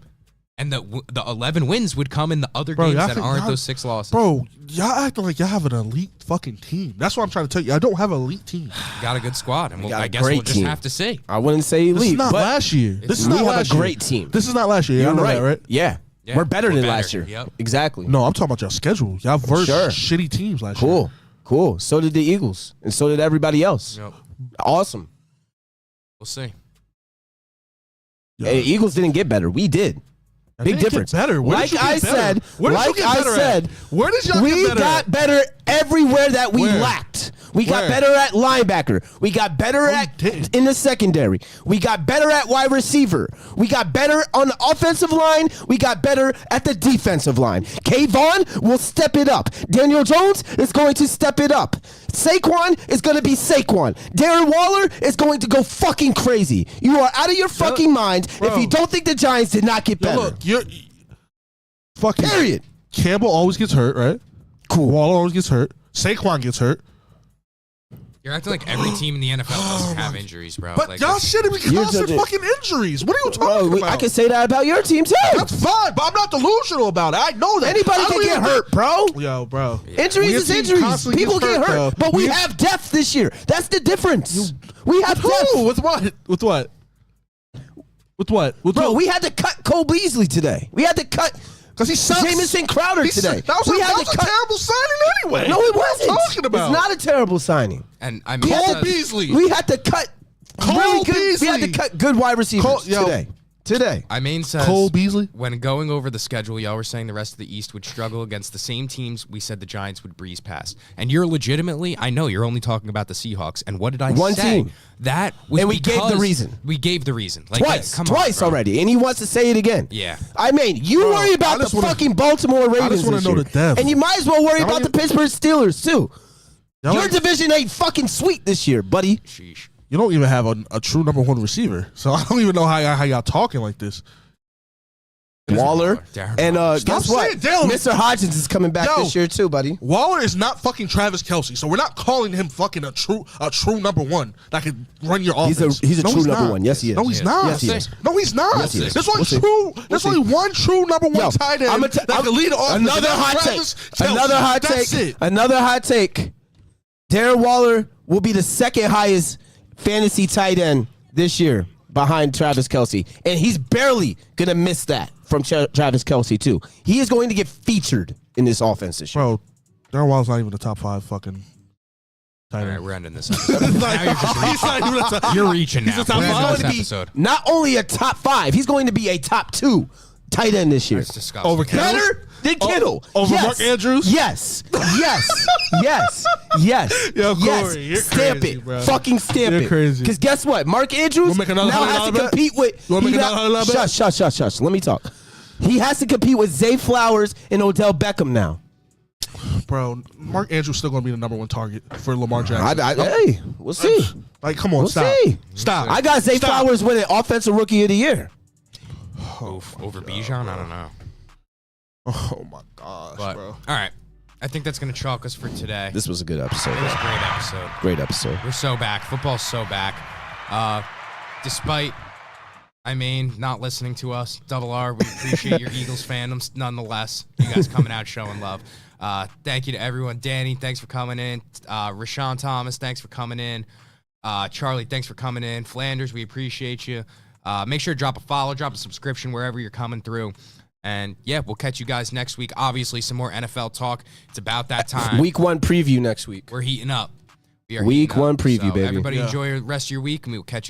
And the 11 wins would come in the other games that aren't those 6 losses. Bro, y'all acting like y'all have an elite fucking team. That's what I'm trying to tell you. I don't have an elite team. Got a good squad, and I guess we'll just have to see. I wouldn't say elite. This is not last year. This is not last year. We have a great team. This is not last year. You're right. That, right? Yeah. We're better than last year. Yep. Exactly. No, I'm talking about your schedule. Y'all versed shitty teams last year. Cool. So did the Eagles, and so did everybody else. Yep. Awesome. We'll see. Hey, Eagles didn't get better. We did. Big difference. Better. Like I said, where did y'all we got better everywhere that we lacked. We got better at linebacker. We got better in the secondary. We got better at wide receiver. We got better on the offensive line. We got better at the defensive line. Kayvon will step it up. Daniel Jones is going to step it up. Saquon is going to be Saquon. Darren Waller is going to go fucking crazy. You are out of your fucking mind if you don't think the Giants did not get better. Look, you're fucking period. Campbell always gets hurt, right? Cool. Waller always gets hurt. Saquon gets hurt. You're acting like every team in the NFL doesn't have injuries, bro. But y'all shouldn't be constant fucking injuries. What are you talking about? I can say that about your team, too. That's fine, but I'm not delusional about it. I know that. Anybody can get hurt, bro. Yo, bro. Yeah. Injuries is injuries. People get hurt, but we have depth this year. That's the difference. We have depth. With what? With what? With what? Bro, we had to cut Cole Beasley today. We had to cut... Because he sucks. Jamison Crowder today. That was a terrible signing anyway. No, it wasn't. What are you talking about? It's not a terrible signing. And I mean, Cole Beasley. We had to cut really good. We had to cut good wide receivers today. I mean, says Cole Beasley. When going over the schedule, y'all were saying the rest of the East would struggle against the same teams we said the Giants would breeze past. And you're legitimately, I know you're only talking about the Seahawks. And what did I say? One team. That was and we gave the reason. We gave the reason. Like, Twice already. And he wants to say it again. Yeah. I mean, you worry about the fucking Baltimore Ravens. I just want to know the depth. And you might as well worry about the Pittsburgh Steelers, too. Your division ain't fucking sweet this year, buddy. Sheesh. You don't even have a true number 1 receiver. So I don't even know how y'all talking like this. Waller and guess what? Mr. Hodgins is coming back this year too, buddy. Waller is not fucking Travis Kelce, so we're not calling him fucking a true number 1 that can run your offense. He's a true number 1. Yes, he is. No, he's not. Yes, he is. No, he's not. Yes, he is. There's only one true number 1 tight end that can lead the offense. Another hot take. Another hot take. Darren Waller will be the second highest fantasy tight end this year behind Travis Kelce, and he's barely gonna miss that from Travis Kelce too. He is going to get featured in this offense this year. Bro, Darren Waller's not even the top 5 fucking tight end. All right, we're ending this episode. You're reaching now. He's the top 5. Not only a top 5, he's going to be a top 2 tight end this year. That's disgusting. Over Kittle? Better than Kittle. Over Mark Andrews? Yes. Yo, Corey, yes. you're Stamp crazy, it. bro. Fucking stamp You're it. crazy. Because guess what? Mark Andrews now has to compete with... Shush. Let me talk. He has to compete with Zay Flowers and Odell Beckham now. Bro, Mark Andrews still going to be the number 1 target for Lamar Jackson. Hey, we'll see. Like, come on, stop. Stop. I got Zay Flowers winning Offensive Rookie of the Year. Over Bijan? I don't know. Oh, my gosh, bro. All right. I think that's going to chalk us for today. This was a good episode. It was a great episode. Great episode. We're so back. Football's so back. Despite, not listening to us, Double R, we appreciate your Eagles fandoms nonetheless. You guys coming out showing love. Thank you to everyone. Danny, thanks for coming in. Rashawn Thomas, thanks for coming in. Charlie, thanks for coming in. Flanders, we appreciate you. Make sure to drop a follow, drop a subscription wherever you're coming through. And, yeah, we'll catch you guys next week. Obviously, some more NFL talk. It's about that time. Week 1 preview next week. We're heating up. Week 1 preview, baby. Everybody enjoy the rest of your week, and we will catch you guys.